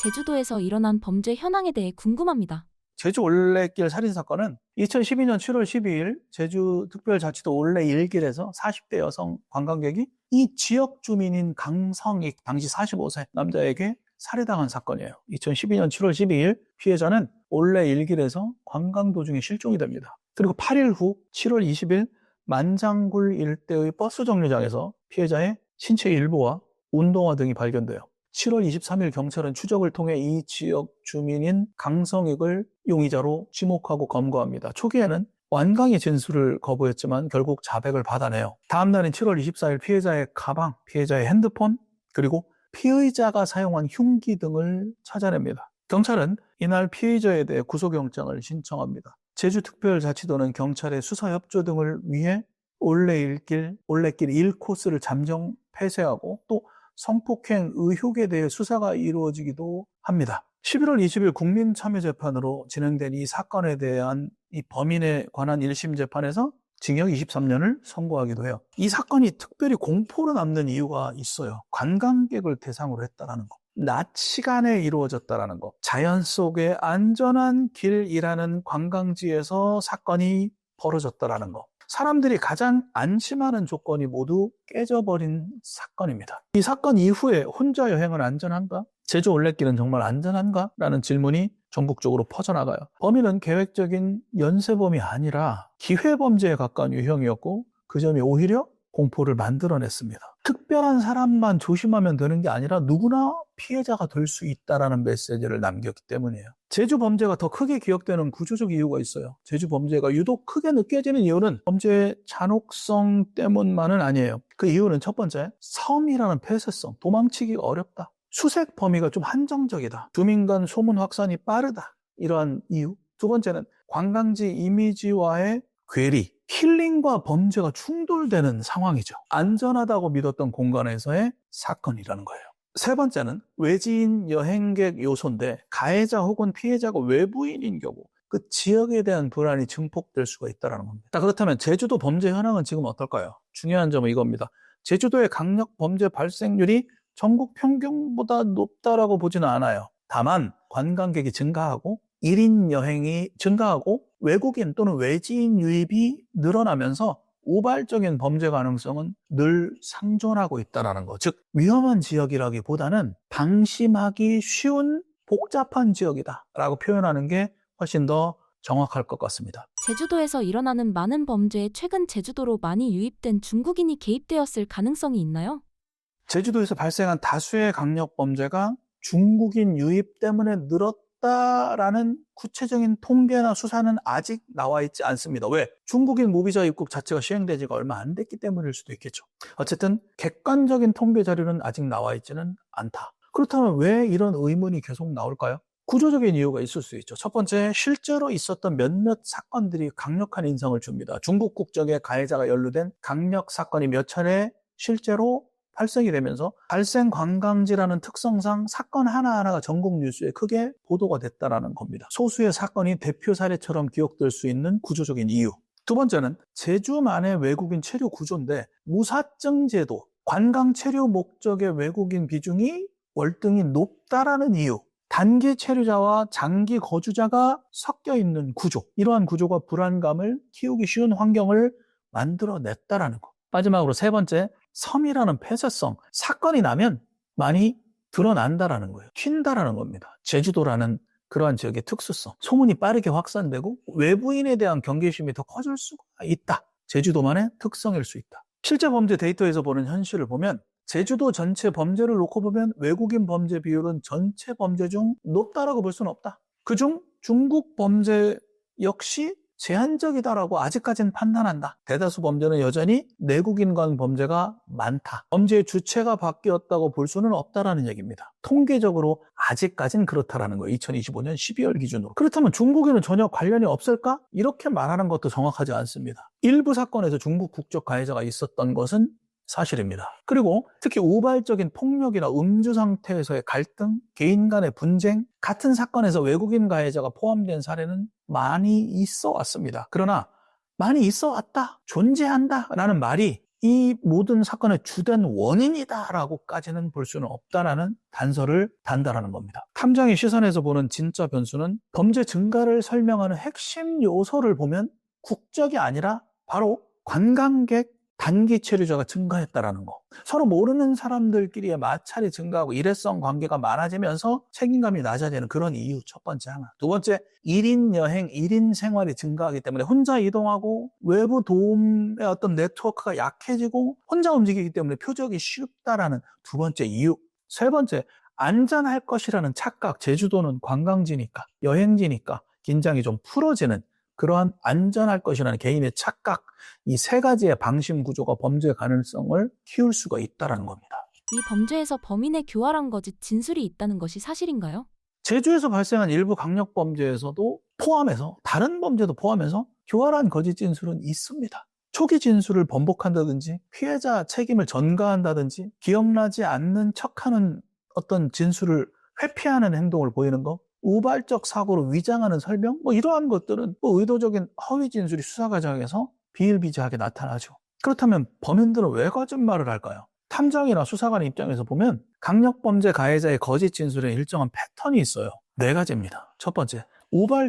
제주도에서 일어난 범죄 현황에 대해 궁금합니다. 제주 올레길 살인사건은 2012년 7월 12일 제주특별자치도 올레 1길에서 40대 여성 관광객이 이 지역 주민인 강성익 당시 45세 남자에게 살해당한 사건이에요. 2012년 7월 12일 피해자는 올레 1길에서 관광 도중에 실종이 됩니다. 그리고 8일 후 7월 20일 만장굴 일대의 버스 정류장에서 피해자의 신체 일부와 운동화 등이 발견돼요. 7월 23일 경찰은 추적을 통해 이 지역 주민인 강성익을 용의자로 지목하고 검거합니다. 초기에는 완강히 진술을 거부했지만 결국 자백을 받아내요. 다음 날인 7월 24일 피해자의 가방, 피해자의 핸드폰, 그리고 피의자가 사용한 흉기 등을 찾아냅니다. 경찰은 이날 피의자에 대해 구속영장을 신청합니다. 제주특별자치도는 경찰의 수사협조 등을 위해 올레길 1코스를 잠정 폐쇄하고 또 성폭행 의혹에 대해 수사가 이루어지기도 합니다. 11월 20일 국민참여재판으로 진행된 이 사건에 대한 이 범인에 관한 1심 재판에서 징역 23년을 선고하기도 해요. 이 사건이 특별히 공포로 남는 이유가 있어요. 관광객을 대상으로 했다는 거. 낮 시간에 이루어졌다는 거. 자연 속의 안전한 길이라는 관광지에서 사건이 벌어졌다는 거. 사람들이 가장 안심하는 조건이 모두 깨져버린 사건입니다. 이 사건 이후에 혼자 여행은 안전한가? 제주 올레길은 정말 안전한가? 라는 질문이 전국적으로 퍼져나가요. 범인은 계획적인 연쇄범이 아니라 기회범죄에 가까운 유형이었고 그 점이 오히려 공포를 만들어냈습니다. 특별한 사람만 조심하면 되는 게 아니라 누구나 피해자가 될 수 있다는 메시지를 남겼기 때문이에요. 제주 범죄가 더 크게 기억되는 구조적 이유가 있어요. 제주 범죄가 유독 크게 느껴지는 이유는 범죄의 잔혹성 때문만은 아니에요. 그 이유는 첫 번째, 섬이라는 폐쇄성, 도망치기가 어렵다. 수색 범위가 좀 한정적이다. 주민 간 소문 확산이 빠르다. 이러한 이유. 두 번째는 관광지 이미지와의 괴리, 힐링과 범죄가 충돌되는 상황이죠. 안전하다고 믿었던 공간에서의 사건이라는 거예요. 세 번째는 외지인 여행객 요소인데 가해자 혹은 피해자가 외부인인 경우 그 지역에 대한 불안이 증폭될 수가 있다는 겁니다. 그렇다면 제주도 범죄 현황은 지금 어떨까요? 중요한 점은 이겁니다. 제주도의 강력 범죄 발생률이 전국 평균보다 높다라고 보지는 않아요. 다만 관광객이 증가하고 1인 여행이 증가하고 외국인 또는 외지인 유입이 늘어나면서 우발적인 범죄 가능성은 늘 상존하고 있다는 거. 즉 위험한 지역이라기보다는 방심하기 쉬운 복잡한 지역이다라고 표현하는 게 훨씬 더 정확할 것 같습니다. 제주도에서 일어나는 많은 범죄에 최근 제주도로 많이 유입된 중국인이 개입되었을 가능성이 있나요? 제주도에서 발생한 다수의 강력 범죄가 중국인 유입 때문에 늘었다라는 구체적인 통계나 수사는 아직 나와 있지 않습니다. 왜? 중국인 무비자 입국 자체가 시행된 지가 얼마 안 됐기 때문일 수도 있겠죠. 어쨌든 객관적인 통계 자료는 아직 나와 있지는 않다. 그렇다면 왜 이런 의문이 계속 나올까요? 구조적인 이유가 있을 수 있죠. 첫 번째, 실제로 있었던 몇몇 사건들이 강력한 인상을 줍니다. 중국 국적의 가해자가 연루된 강력 사건이 몇 차례 실제로 발생이 되면서 발생 관광지라는 특성상 사건 하나하나가 전국 뉴스에 크게 보도가 됐다는 겁니다. 소수의 사건이 대표 사례처럼 기억될 수 있는 구조적인 이유. 두 번째는 제주만의 외국인 체류 구조인데 무사증 제도, 관광 체류 목적의 외국인 비중이 월등히 높다라는 이유. 단기 체류자와 장기 거주자가 섞여 있는 구조. 이러한 구조가 불안감을 키우기 쉬운 환경을 만들어냈다라는 것. 마지막으로 세 번째, 섬이라는 폐쇄성. 사건이 나면 많이 드러난다라는 거예요. 튄다라는 겁니다. 제주도라는 그러한 지역의 특수성. 소문이 빠르게 확산되고 외부인에 대한 경계심이 더 커질 수가 있다. 제주도만의 특성일 수 있다. 실제 범죄 데이터에서 보는 현실을 보면 제주도 전체 범죄를 놓고 보면 외국인 범죄 비율은 전체 범죄 중 높다라고 볼 수는 없다. 그중 중국 범죄 역시 제한적이다라고 아직까지는 판단한다. 대다수 범죄는 여전히 내국인 간 범죄가 많다. 범죄의 주체가 바뀌었다고 볼 수는 없다라는 얘기입니다. 통계적으로 아직까지는 그렇다라는 거예요. 2025년 12월 기준으로. 그렇다면 중국에는 전혀 관련이 없을까? 이렇게 말하는 것도 정확하지 않습니다. 일부 사건에서 중국 국적 가해자가 있었던 것은 사실입니다. 그리고 특히 우발적인 폭력이나 음주 상태에서의 갈등, 개인 간의 분쟁, 같은 사건에서 외국인 가해자가 포함된 사례는 많이 있어 왔습니다. 그러나 많이 있어 왔다, 존재한다 라는 말이 이 모든 사건의 주된 원인이다라고까지는 볼 수는 없다라는 단서를 단다라는 겁니다. 탐정의 시선에서 보는 진짜 변수는 범죄 증가를 설명하는 핵심 요소를 보면 국적이 아니라 바로 관광객, 단기 체류자가 증가했다라는 거. 서로 모르는 사람들끼리의 마찰이 증가하고 일회성 관계가 많아지면서 책임감이 낮아지는 그런 이유 첫 번째 하나. 두 번째, 1인 여행, 1인 생활이 증가하기 때문에 혼자 이동하고 외부 도움의 어떤 네트워크가 약해지고 혼자 움직이기 때문에 표적이 쉽다라는 두 번째 이유. 세 번째, 안전할 것이라는 착각. 제주도는 관광지니까, 여행지니까 긴장이 좀 풀어지는 그러한 안전할 것이라는 개인의 착각, 이 세 가지의 방심 구조가 범죄 가능성을 키울 수가 있다는 겁니다. 이 범죄에서 범인의 교활한 거짓 진술이 있다는 것이 사실인가요? 제주에서 발생한 일부 강력범죄에서도 포함해서, 다른 범죄도 포함해서 교활한 거짓 진술은 있습니다. 초기 진술을 번복한다든지 피해자 책임을 전가한다든지 기억나지 않는 척하는 어떤 진술을 회피하는 행동을 보이는 거, 우발적 사고로 위장하는 설명, 이러한 것들은 의도적인 허위 진술이 수사 과정에서 비일비재하게 나타나죠. 그렇다면 범인들은 왜 거짓말을 할까요? 탐정이나 수사관의 입장에서 보면 강력범죄 가해자의 거짓 진술에 일정한 패턴이 있어요. 네 가지입니다. 첫 번째,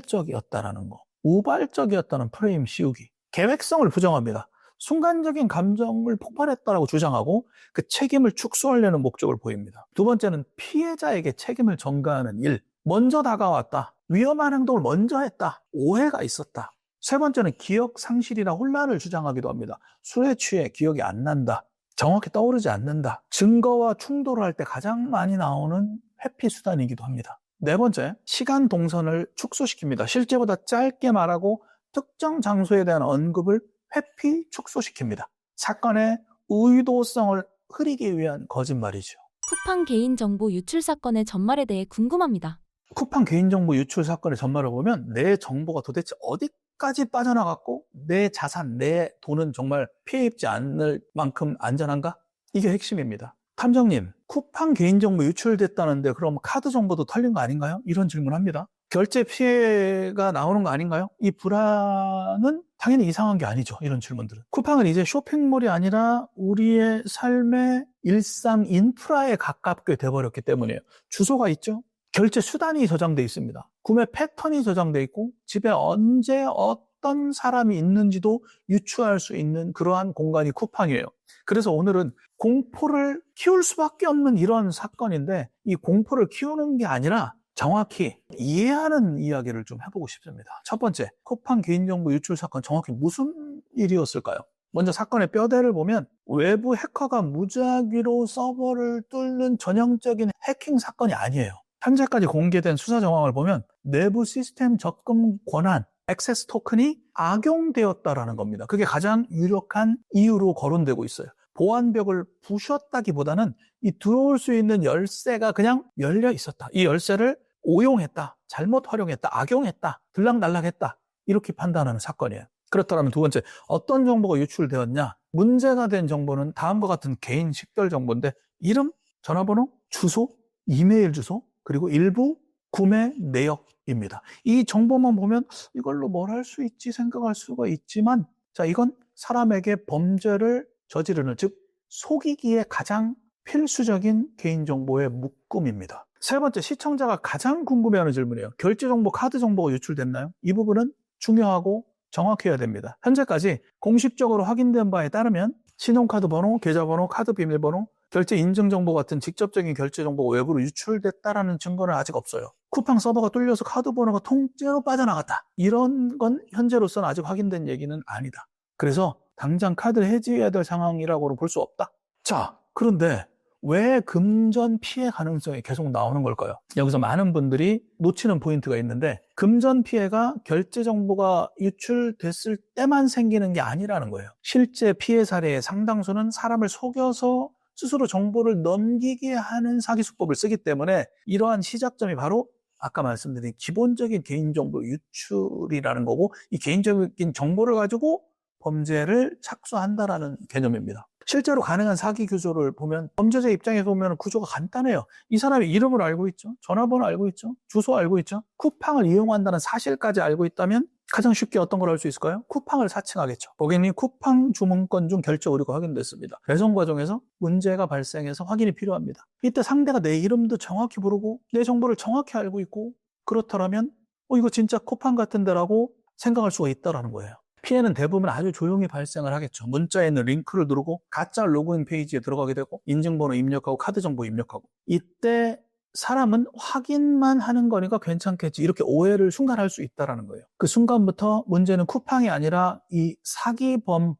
우발적이었다라는 거. 우발적이었다는 프레임 씌우기. 계획성을 부정합니다. 순간적인 감정을 폭발했다라고 주장하고 그 책임을 축소하려는 목적을 보입니다. 두 번째는 피해자에게 책임을 전가하는 일. 먼저 다가왔다. 위험한 행동을 먼저 했다. 오해가 있었다. 세 번째는 기억 상실이나 혼란을 주장하기도 합니다. 술에 취해 기억이 안 난다. 정확히 떠오르지 않는다. 증거와 충돌을 할 때 가장 많이 나오는 회피 수단이기도 합니다. 네 번째, 시간 동선을 축소시킵니다. 실제보다 짧게 말하고 특정 장소에 대한 언급을 회피 축소시킵니다. 사건의 의도성을 흐리기 위한 거짓말이죠. 쿠팡 개인정보 유출 사건의 전말에 대해 궁금합니다. 쿠팡 개인정보 유출 사건의 전말을 보면 내 정보가 도대체 어디까지 빠져나갔고 내 자산, 내 돈은 정말 피해 입지 않을 만큼 안전한가? 이게 핵심입니다. 탐정님, 쿠팡 개인정보 유출됐다는데 그럼 카드 정보도 털린 거 아닌가요? 이런 질문합니다. 결제 피해가 나오는 거 아닌가요? 이 불안은 당연히 이상한 게 아니죠. 이런 질문들은. 쿠팡은 이제 쇼핑몰이 아니라 우리의 삶의 일상 인프라에 가깝게 돼버렸기 때문이에요. 주소가 있죠? 결제 수단이 저장돼 있습니다. 구매 패턴이 저장돼 있고 집에 언제 어떤 사람이 있는지도 유추할 수 있는 그러한 공간이 쿠팡이에요. 그래서 오늘은 공포를 키울 수밖에 없는 이런 사건인데 이 공포를 키우는 게 아니라 정확히 이해하는 이야기를 좀 해보고 싶습니다. 첫 번째, 쿠팡 개인정보 유출 사건 정확히 무슨 일이었을까요? 먼저 사건의 뼈대를 보면 외부 해커가 무작위로 서버를 뚫는 전형적인 해킹 사건이 아니에요. 현재까지 공개된 수사 정황을 보면 내부 시스템 접근 권한, 액세스 토큰이 악용되었다라는 겁니다. 그게 가장 유력한 이유로 거론되고 있어요. 보안벽을 부셨다기보다는 이 들어올 수 있는 열쇠가 그냥 열려 있었다. 이 열쇠를 오용했다, 잘못 활용했다, 악용했다, 들락날락했다 이렇게 판단하는 사건이에요. 그렇다면 두 번째, 어떤 정보가 유출되었냐? 문제가 된 정보는 다음과 같은 개인 식별 정보인데 이름, 전화번호, 주소, 이메일 주소, 그리고 일부 구매 내역입니다. 이 정보만 보면 이걸로 뭘 할 수 있지 생각할 수가 있지만, 자, 이건 사람에게 범죄를 저지르는, 즉 속이기에 가장 필수적인 개인정보의 묶음입니다. 세 번째, 시청자가 가장 궁금해하는 질문이에요. 결제 정보, 카드 정보가 유출됐나요? 이 부분은 중요하고 정확해야 됩니다. 현재까지 공식적으로 확인된 바에 따르면 신용카드 번호, 계좌번호, 카드 비밀번호, 결제 인증 정보 같은 직접적인 결제 정보가 외부로 유출됐다라는 증거는 아직 없어요. 쿠팡 서버가 뚫려서 카드 번호가 통째로 빠져나갔다, 이런 건 현재로서는 아직 확인된 얘기는 아니다. 그래서 당장 카드를 해지해야 될 상황이라고는 볼 수 없다. 자, 그런데 왜 금전 피해 가능성이 계속 나오는 걸까요? 여기서 많은 분들이 놓치는 포인트가 있는데, 금전 피해가 결제 정보가 유출됐을 때만 생기는 게 아니라는 거예요. 실제 피해 사례의 상당수는 사람을 속여서 스스로 정보를 넘기게 하는 사기수법을 쓰기 때문에, 이러한 시작점이 바로 아까 말씀드린 기본적인 개인정보 유출이라는 거고, 이 개인적인 정보를 가지고 범죄를 착수한다라는 개념입니다. 실제로 가능한 사기 구조를 보면, 범죄자 입장에서 보면 구조가 간단해요. 이 사람의 이름을 알고 있죠, 전화번호 알고 있죠, 주소 알고 있죠, 쿠팡을 이용한다는 사실까지 알고 있다면 가장 쉽게 어떤 걸 할 수 있을까요? 쿠팡을 사칭하겠죠. 고객님 쿠팡 주문건 중 결제 오류가 확인됐습니다. 배송 과정에서 문제가 발생해서 확인이 필요합니다. 이때 상대가 내 이름도 정확히 부르고 내 정보를 정확히 알고 있고, 그렇다면 이거 진짜 쿠팡 같은데라고 생각할 수가 있다는 거예요. 피해는 대부분 아주 조용히 발생을 하겠죠. 문자에 있는 링크를 누르고 가짜 로그인 페이지에 들어가게 되고, 인증번호 입력하고 카드 정보 입력하고, 이때 사람은 확인만 하는 거니까 괜찮겠지, 이렇게 오해를 순간 할 수 있다는 거예요. 그 순간부터 문제는 쿠팡이 아니라 이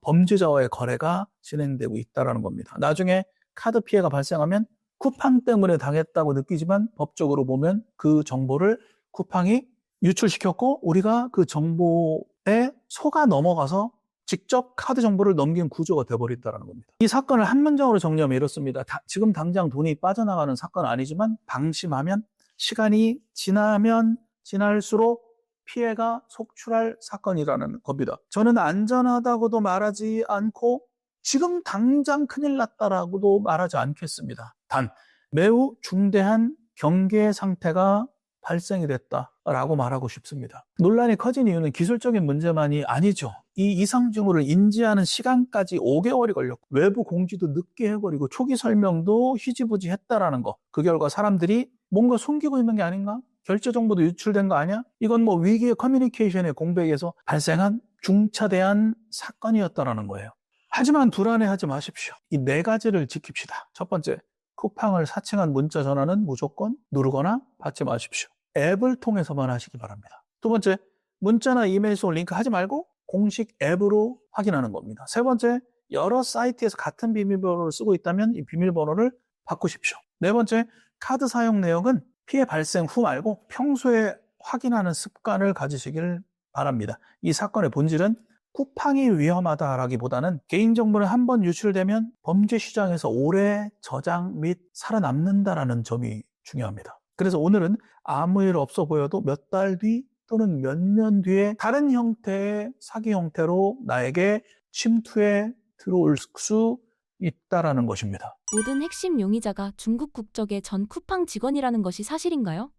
범죄자와의 거래가 진행되고 있다는 겁니다. 나중에 카드 피해가 발생하면 쿠팡 때문에 당했다고 느끼지만, 법적으로 보면 그 정보를 쿠팡이 유출시켰고 우리가 그 정보에 속아 넘어가서 직접 카드 정보를 넘긴 구조가 되어버린다는 겁니다. 이 사건을 한 문장으로 정리하면 이렇습니다. 지금 당장 돈이 빠져나가는 사건은 아니지만, 방심하면, 시간이 지나면 지날수록 피해가 속출할 사건이라는 겁니다. 저는 안전하다고도 말하지 않고 지금 당장 큰일 났다라고도 말하지 않겠습니다. 단 매우 중대한 경계 상태가 발생이 됐다라고 말하고 싶습니다. 논란이 커진 이유는 기술적인 문제만이 아니죠. 이 이상 징후를 인지하는 시간까지 5개월이 걸렸고, 외부 공지도 늦게 해버리고, 초기 설명도 희지부지 했다라는 거. 그 결과 사람들이 뭔가 숨기고 있는 게 아닌가? 결제 정보도 유출된 거 아니야? 이건 뭐 위기의 커뮤니케이션의 공백에서 발생한 중차대한 사건이었다라는 거예요. 하지만 불안해하지 마십시오. 이 4가지를 지킵시다. 첫 번째, 쿠팡을 사칭한 문자 전화는 무조건 누르거나 받지 마십시오. 앱을 통해서만 하시기 바랍니다. 두 번째, 문자나 이메일 속 링크 하지 말고 공식 앱으로 확인하는 겁니다. 세 번째, 여러 사이트에서 같은 비밀번호를 쓰고 있다면 이 비밀번호를 바꾸십시오. 네 번째, 카드 사용 내역은 피해 발생 후 말고 평소에 확인하는 습관을 가지시길 바랍니다. 이 사건의 본질은 쿠팡이 위험하다라기보다는 개인정보는 한번 유출되면 범죄 시장에서 오래 저장 및 살아남는다라는 점이 중요합니다. 그래서 오늘은 아무 일 없어 보여도 몇 달 뒤 또는 몇 년 뒤에 다른 형태의 사기 형태로 나에게 침투해 들어올 수 있다라는 것입니다. 모든 핵심 용의자가 중국 국적의 전 쿠팡 직원이라는 것이 사실인가요?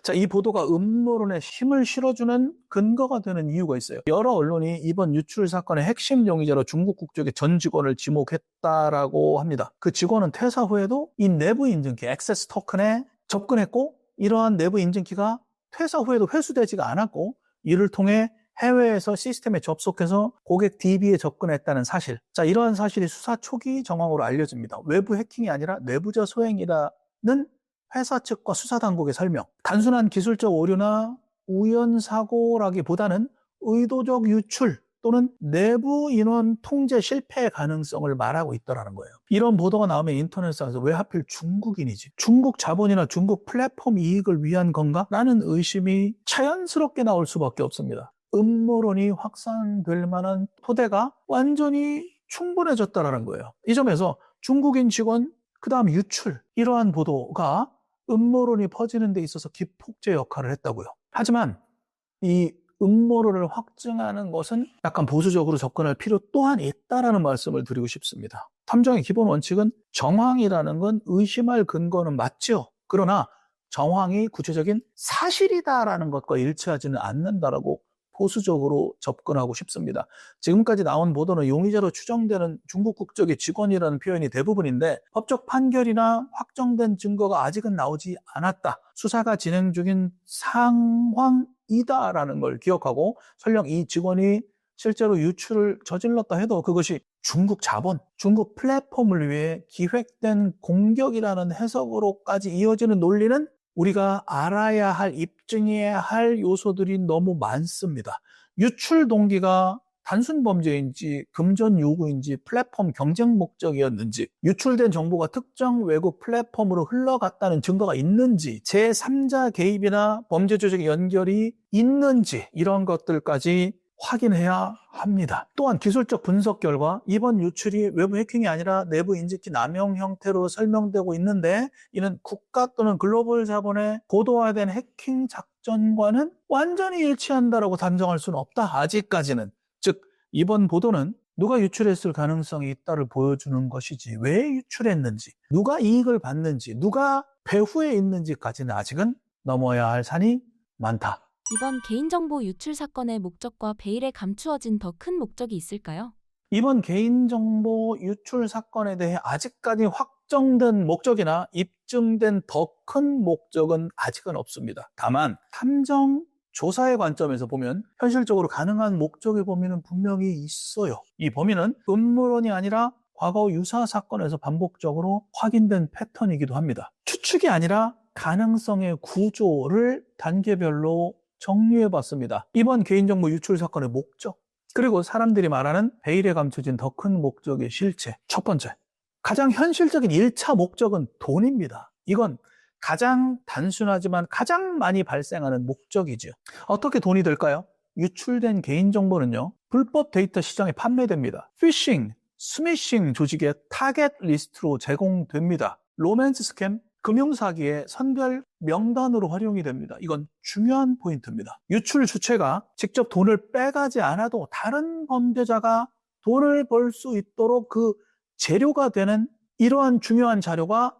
자, 이 보도가 음모론에 힘을 실어주는 근거가 되는 이유가 있어요. 여러 언론이 이번 유출 사건의 핵심 용의자로 중국 국적의 전 직원을 지목했다라고 합니다. 그 직원은 퇴사 후에도 이 내부 인증키, 액세스 토큰에 접근했고, 이러한 내부 인증키가 퇴사 후에도 회수되지가 않았고, 이를 통해 해외에서 시스템에 접속해서 고객 DB에 접근했다는 사실. 자, 이러한 사실이 수사 초기 정황으로 알려집니다. 외부 해킹이 아니라 내부자 소행이라는 회사 측과 수사당국의 설명. 단순한 기술적 오류나 우연사고라기보다는 의도적 유출 또는 내부 인원 통제 실패의 가능성을 말하고 있다는 거예요. 이런 보도가 나오면 인터넷상에서 왜 하필 중국인이지? 중국 자본이나 중국 플랫폼 이익을 위한 건가? 라는 의심이 자연스럽게 나올 수밖에 없습니다. 음모론이 확산될 만한 토대가 완전히 충분해졌다는 거예요. 이 점에서 중국인 직원, 그 다음 유출, 이러한 보도가 음모론이 퍼지는 데 있어서 기폭제 역할을 했다고요. 하지만 이 음모론을 확증하는 것은 약간 보수적으로 접근할 필요 또한 있다라는 말씀을 드리고 싶습니다. 탐정의 기본 원칙은 정황이라는 건 의심할 근거는 맞죠. 그러나 정황이 구체적인 사실이다라는 것과 일치하지는 않는다라고 보수적으로 접근하고 싶습니다. 지금까지 나온 보도는 용의자로 추정되는 중국 국적의 직원이라는 표현이 대부분인데 법적 판결이나 확정된 증거가 아직은 나오지 않았다. 수사가 진행 중인 상황이다라는 걸 기억하고 설령 이 직원이 실제로 유출을 저질렀다 해도 그것이 중국 자본, 중국 플랫폼을 위해 기획된 공격이라는 해석으로까지 이어지는 논리는 우리가 알아야 할, 입증해야 할 요소들이 너무 많습니다. 유출 동기가 단순 범죄인지 금전 요구인지 플랫폼 경쟁 목적이었는지 유출된 정보가 특정 외국 플랫폼으로 흘러갔다는 증거가 있는지 제3자 개입이나 범죄 조직의 연결이 있는지 이런 것들까지 확인해야 합니다. 또한 기술적 분석 결과 이번 유출이 외부 해킹이 아니라 내부 인식키 남용 형태로 설명되고 있는데 이는 국가 또는 글로벌 자본의 고도화된 해킹 작전과는 완전히 일치한다라고 단정할 수는 없다. 아직까지는. 즉 이번 보도는 누가 유출했을 가능성이 있다를 보여주는 것이지 왜 유출했는지 누가 이익을 받는지 누가 배후에 있는지까지는 아직은 넘어야 할 산이 많다. 이번 개인정보 유출 사건의 목적과 베일에 감추어진 더 큰 목적이 있을까요? 이번 개인정보 유출 사건에 대해 아직까지 확정된 목적이나 입증된 더 큰 목적은 아직은 없습니다. 다만 탐정 조사의 관점에서 보면 현실적으로 가능한 목적의 범위는 분명히 있어요. 이 범위는 음모론이 아니라 과거 유사 사건에서 반복적으로 확인된 패턴이기도 합니다. 추측이 아니라 가능성의 구조를 단계별로 정리해봤습니다. 이번 개인정보 유출 사건의 목적, 그리고 사람들이 말하는 베일에 감춰진 더 큰 목적의 실체. 첫 번째, 가장 현실적인 1차 목적은 돈입니다. 이건 가장 단순하지만 가장 많이 발생하는 목적이죠. 어떻게 돈이 될까요? 유출된 개인정보는요, 불법 데이터 시장에 판매됩니다. 피싱, 스미싱 조직의 타겟 리스트로 제공됩니다. 로맨스 스캠, 금융사기의 선별 명단으로 활용이 됩니다. 이건 중요한 포인트입니다. 유출 주체가 직접 돈을 빼가지 않아도 다른 범죄자가 돈을 벌 수 있도록 그 재료가 되는 이러한 중요한 자료가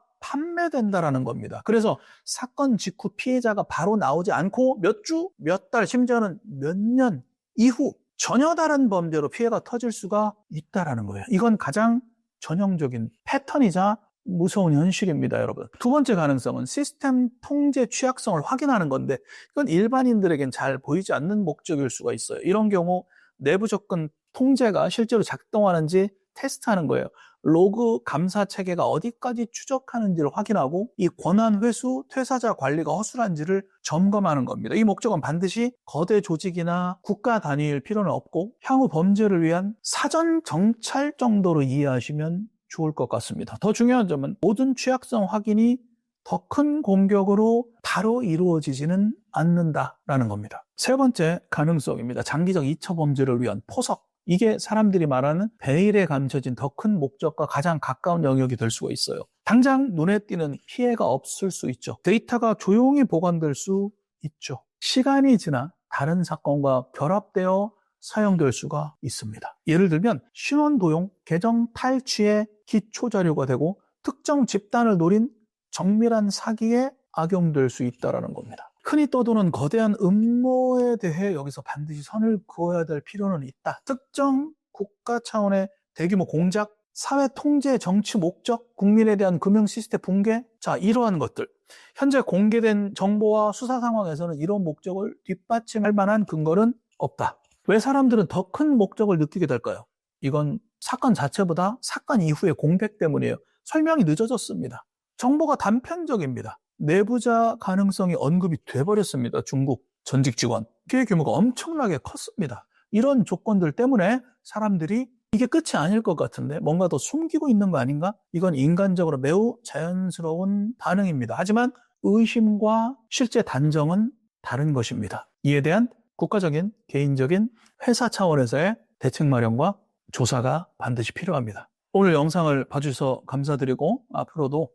판매된다라는 겁니다. 그래서 사건 직후 피해자가 바로 나오지 않고 몇 주, 몇 달, 심지어는 몇 년 이후 전혀 다른 범죄로 피해가 터질 수가 있다라는 거예요. 이건 가장 전형적인 패턴이자 무서운 현실입니다, 여러분. 두 번째 가능성은 시스템 통제 취약성을 확인하는 건데 이건 일반인들에겐 잘 보이지 않는 목적일 수가 있어요. 이런 경우 내부 접근 통제가 실제로 작동하는지 테스트하는 거예요. 로그 감사 체계가 어디까지 추적하는지를 확인하고 이 권한 회수, 퇴사자 관리가 허술한지를 점검하는 겁니다. 이 목적은 반드시 거대 조직이나 국가 단위일 필요는 없고 향후 범죄를 위한 사전 정찰 정도로 이해하시면 좋을 것 같습니다. 더 중요한 점은 모든 취약성 확인이 더 큰 공격으로 바로 이루어지지는 않는다라는 겁니다. 세 번째 가능성입니다. 장기적 2차 범죄를 위한 포석. 이게 사람들이 말하는 베일에 감춰진 더 큰 목적과 가장 가까운 영역이 될 수가 있어요. 당장 눈에 띄는 피해가 없을 수 있죠. 데이터가 조용히 보관될 수 있죠. 시간이 지나 다른 사건과 결합되어 사용될 수가 있습니다. 예를 들면 신원 도용, 계정 탈취의 기초 자료가 되고 특정 집단을 노린 정밀한 사기에 악용될 수 있다는 겁니다. 흔히 떠도는 거대한 음모에 대해 여기서 반드시 선을 그어야 될 필요는 있다. 특정 국가 차원의 대규모 공작, 사회 통제, 정치 목적, 국민에 대한 금융 시스템 붕괴, 자, 이러한 것들. 현재 공개된 정보와 수사 상황에서는 이런 목적을 뒷받침할 만한 근거는 없다. 왜 사람들은 더 큰 목적을 느끼게 될까요? 이건 사건 자체보다 사건 이후의 공백 때문이에요. 설명이 늦어졌습니다. 정보가 단편적입니다. 내부자 가능성이 언급이 돼버렸습니다. 중국 전직 직원. 피해 규모가 엄청나게 컸습니다. 이런 조건들 때문에 사람들이 이게 끝이 아닐 것 같은데 뭔가 더 숨기고 있는 거 아닌가? 이건 인간적으로 매우 자연스러운 반응입니다. 하지만 의심과 실제 단정은 다른 것입니다. 이에 대한 국가적인, 개인적인, 회사 차원에서의 대책 마련과 조사가 반드시 필요합니다. 오늘 영상을 봐주셔서 감사드리고 앞으로도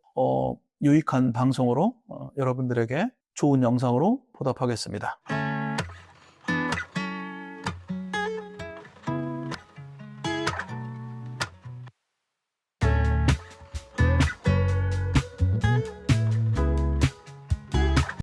유익한 방송으로 여러분들에게 좋은 영상으로 보답하겠습니다.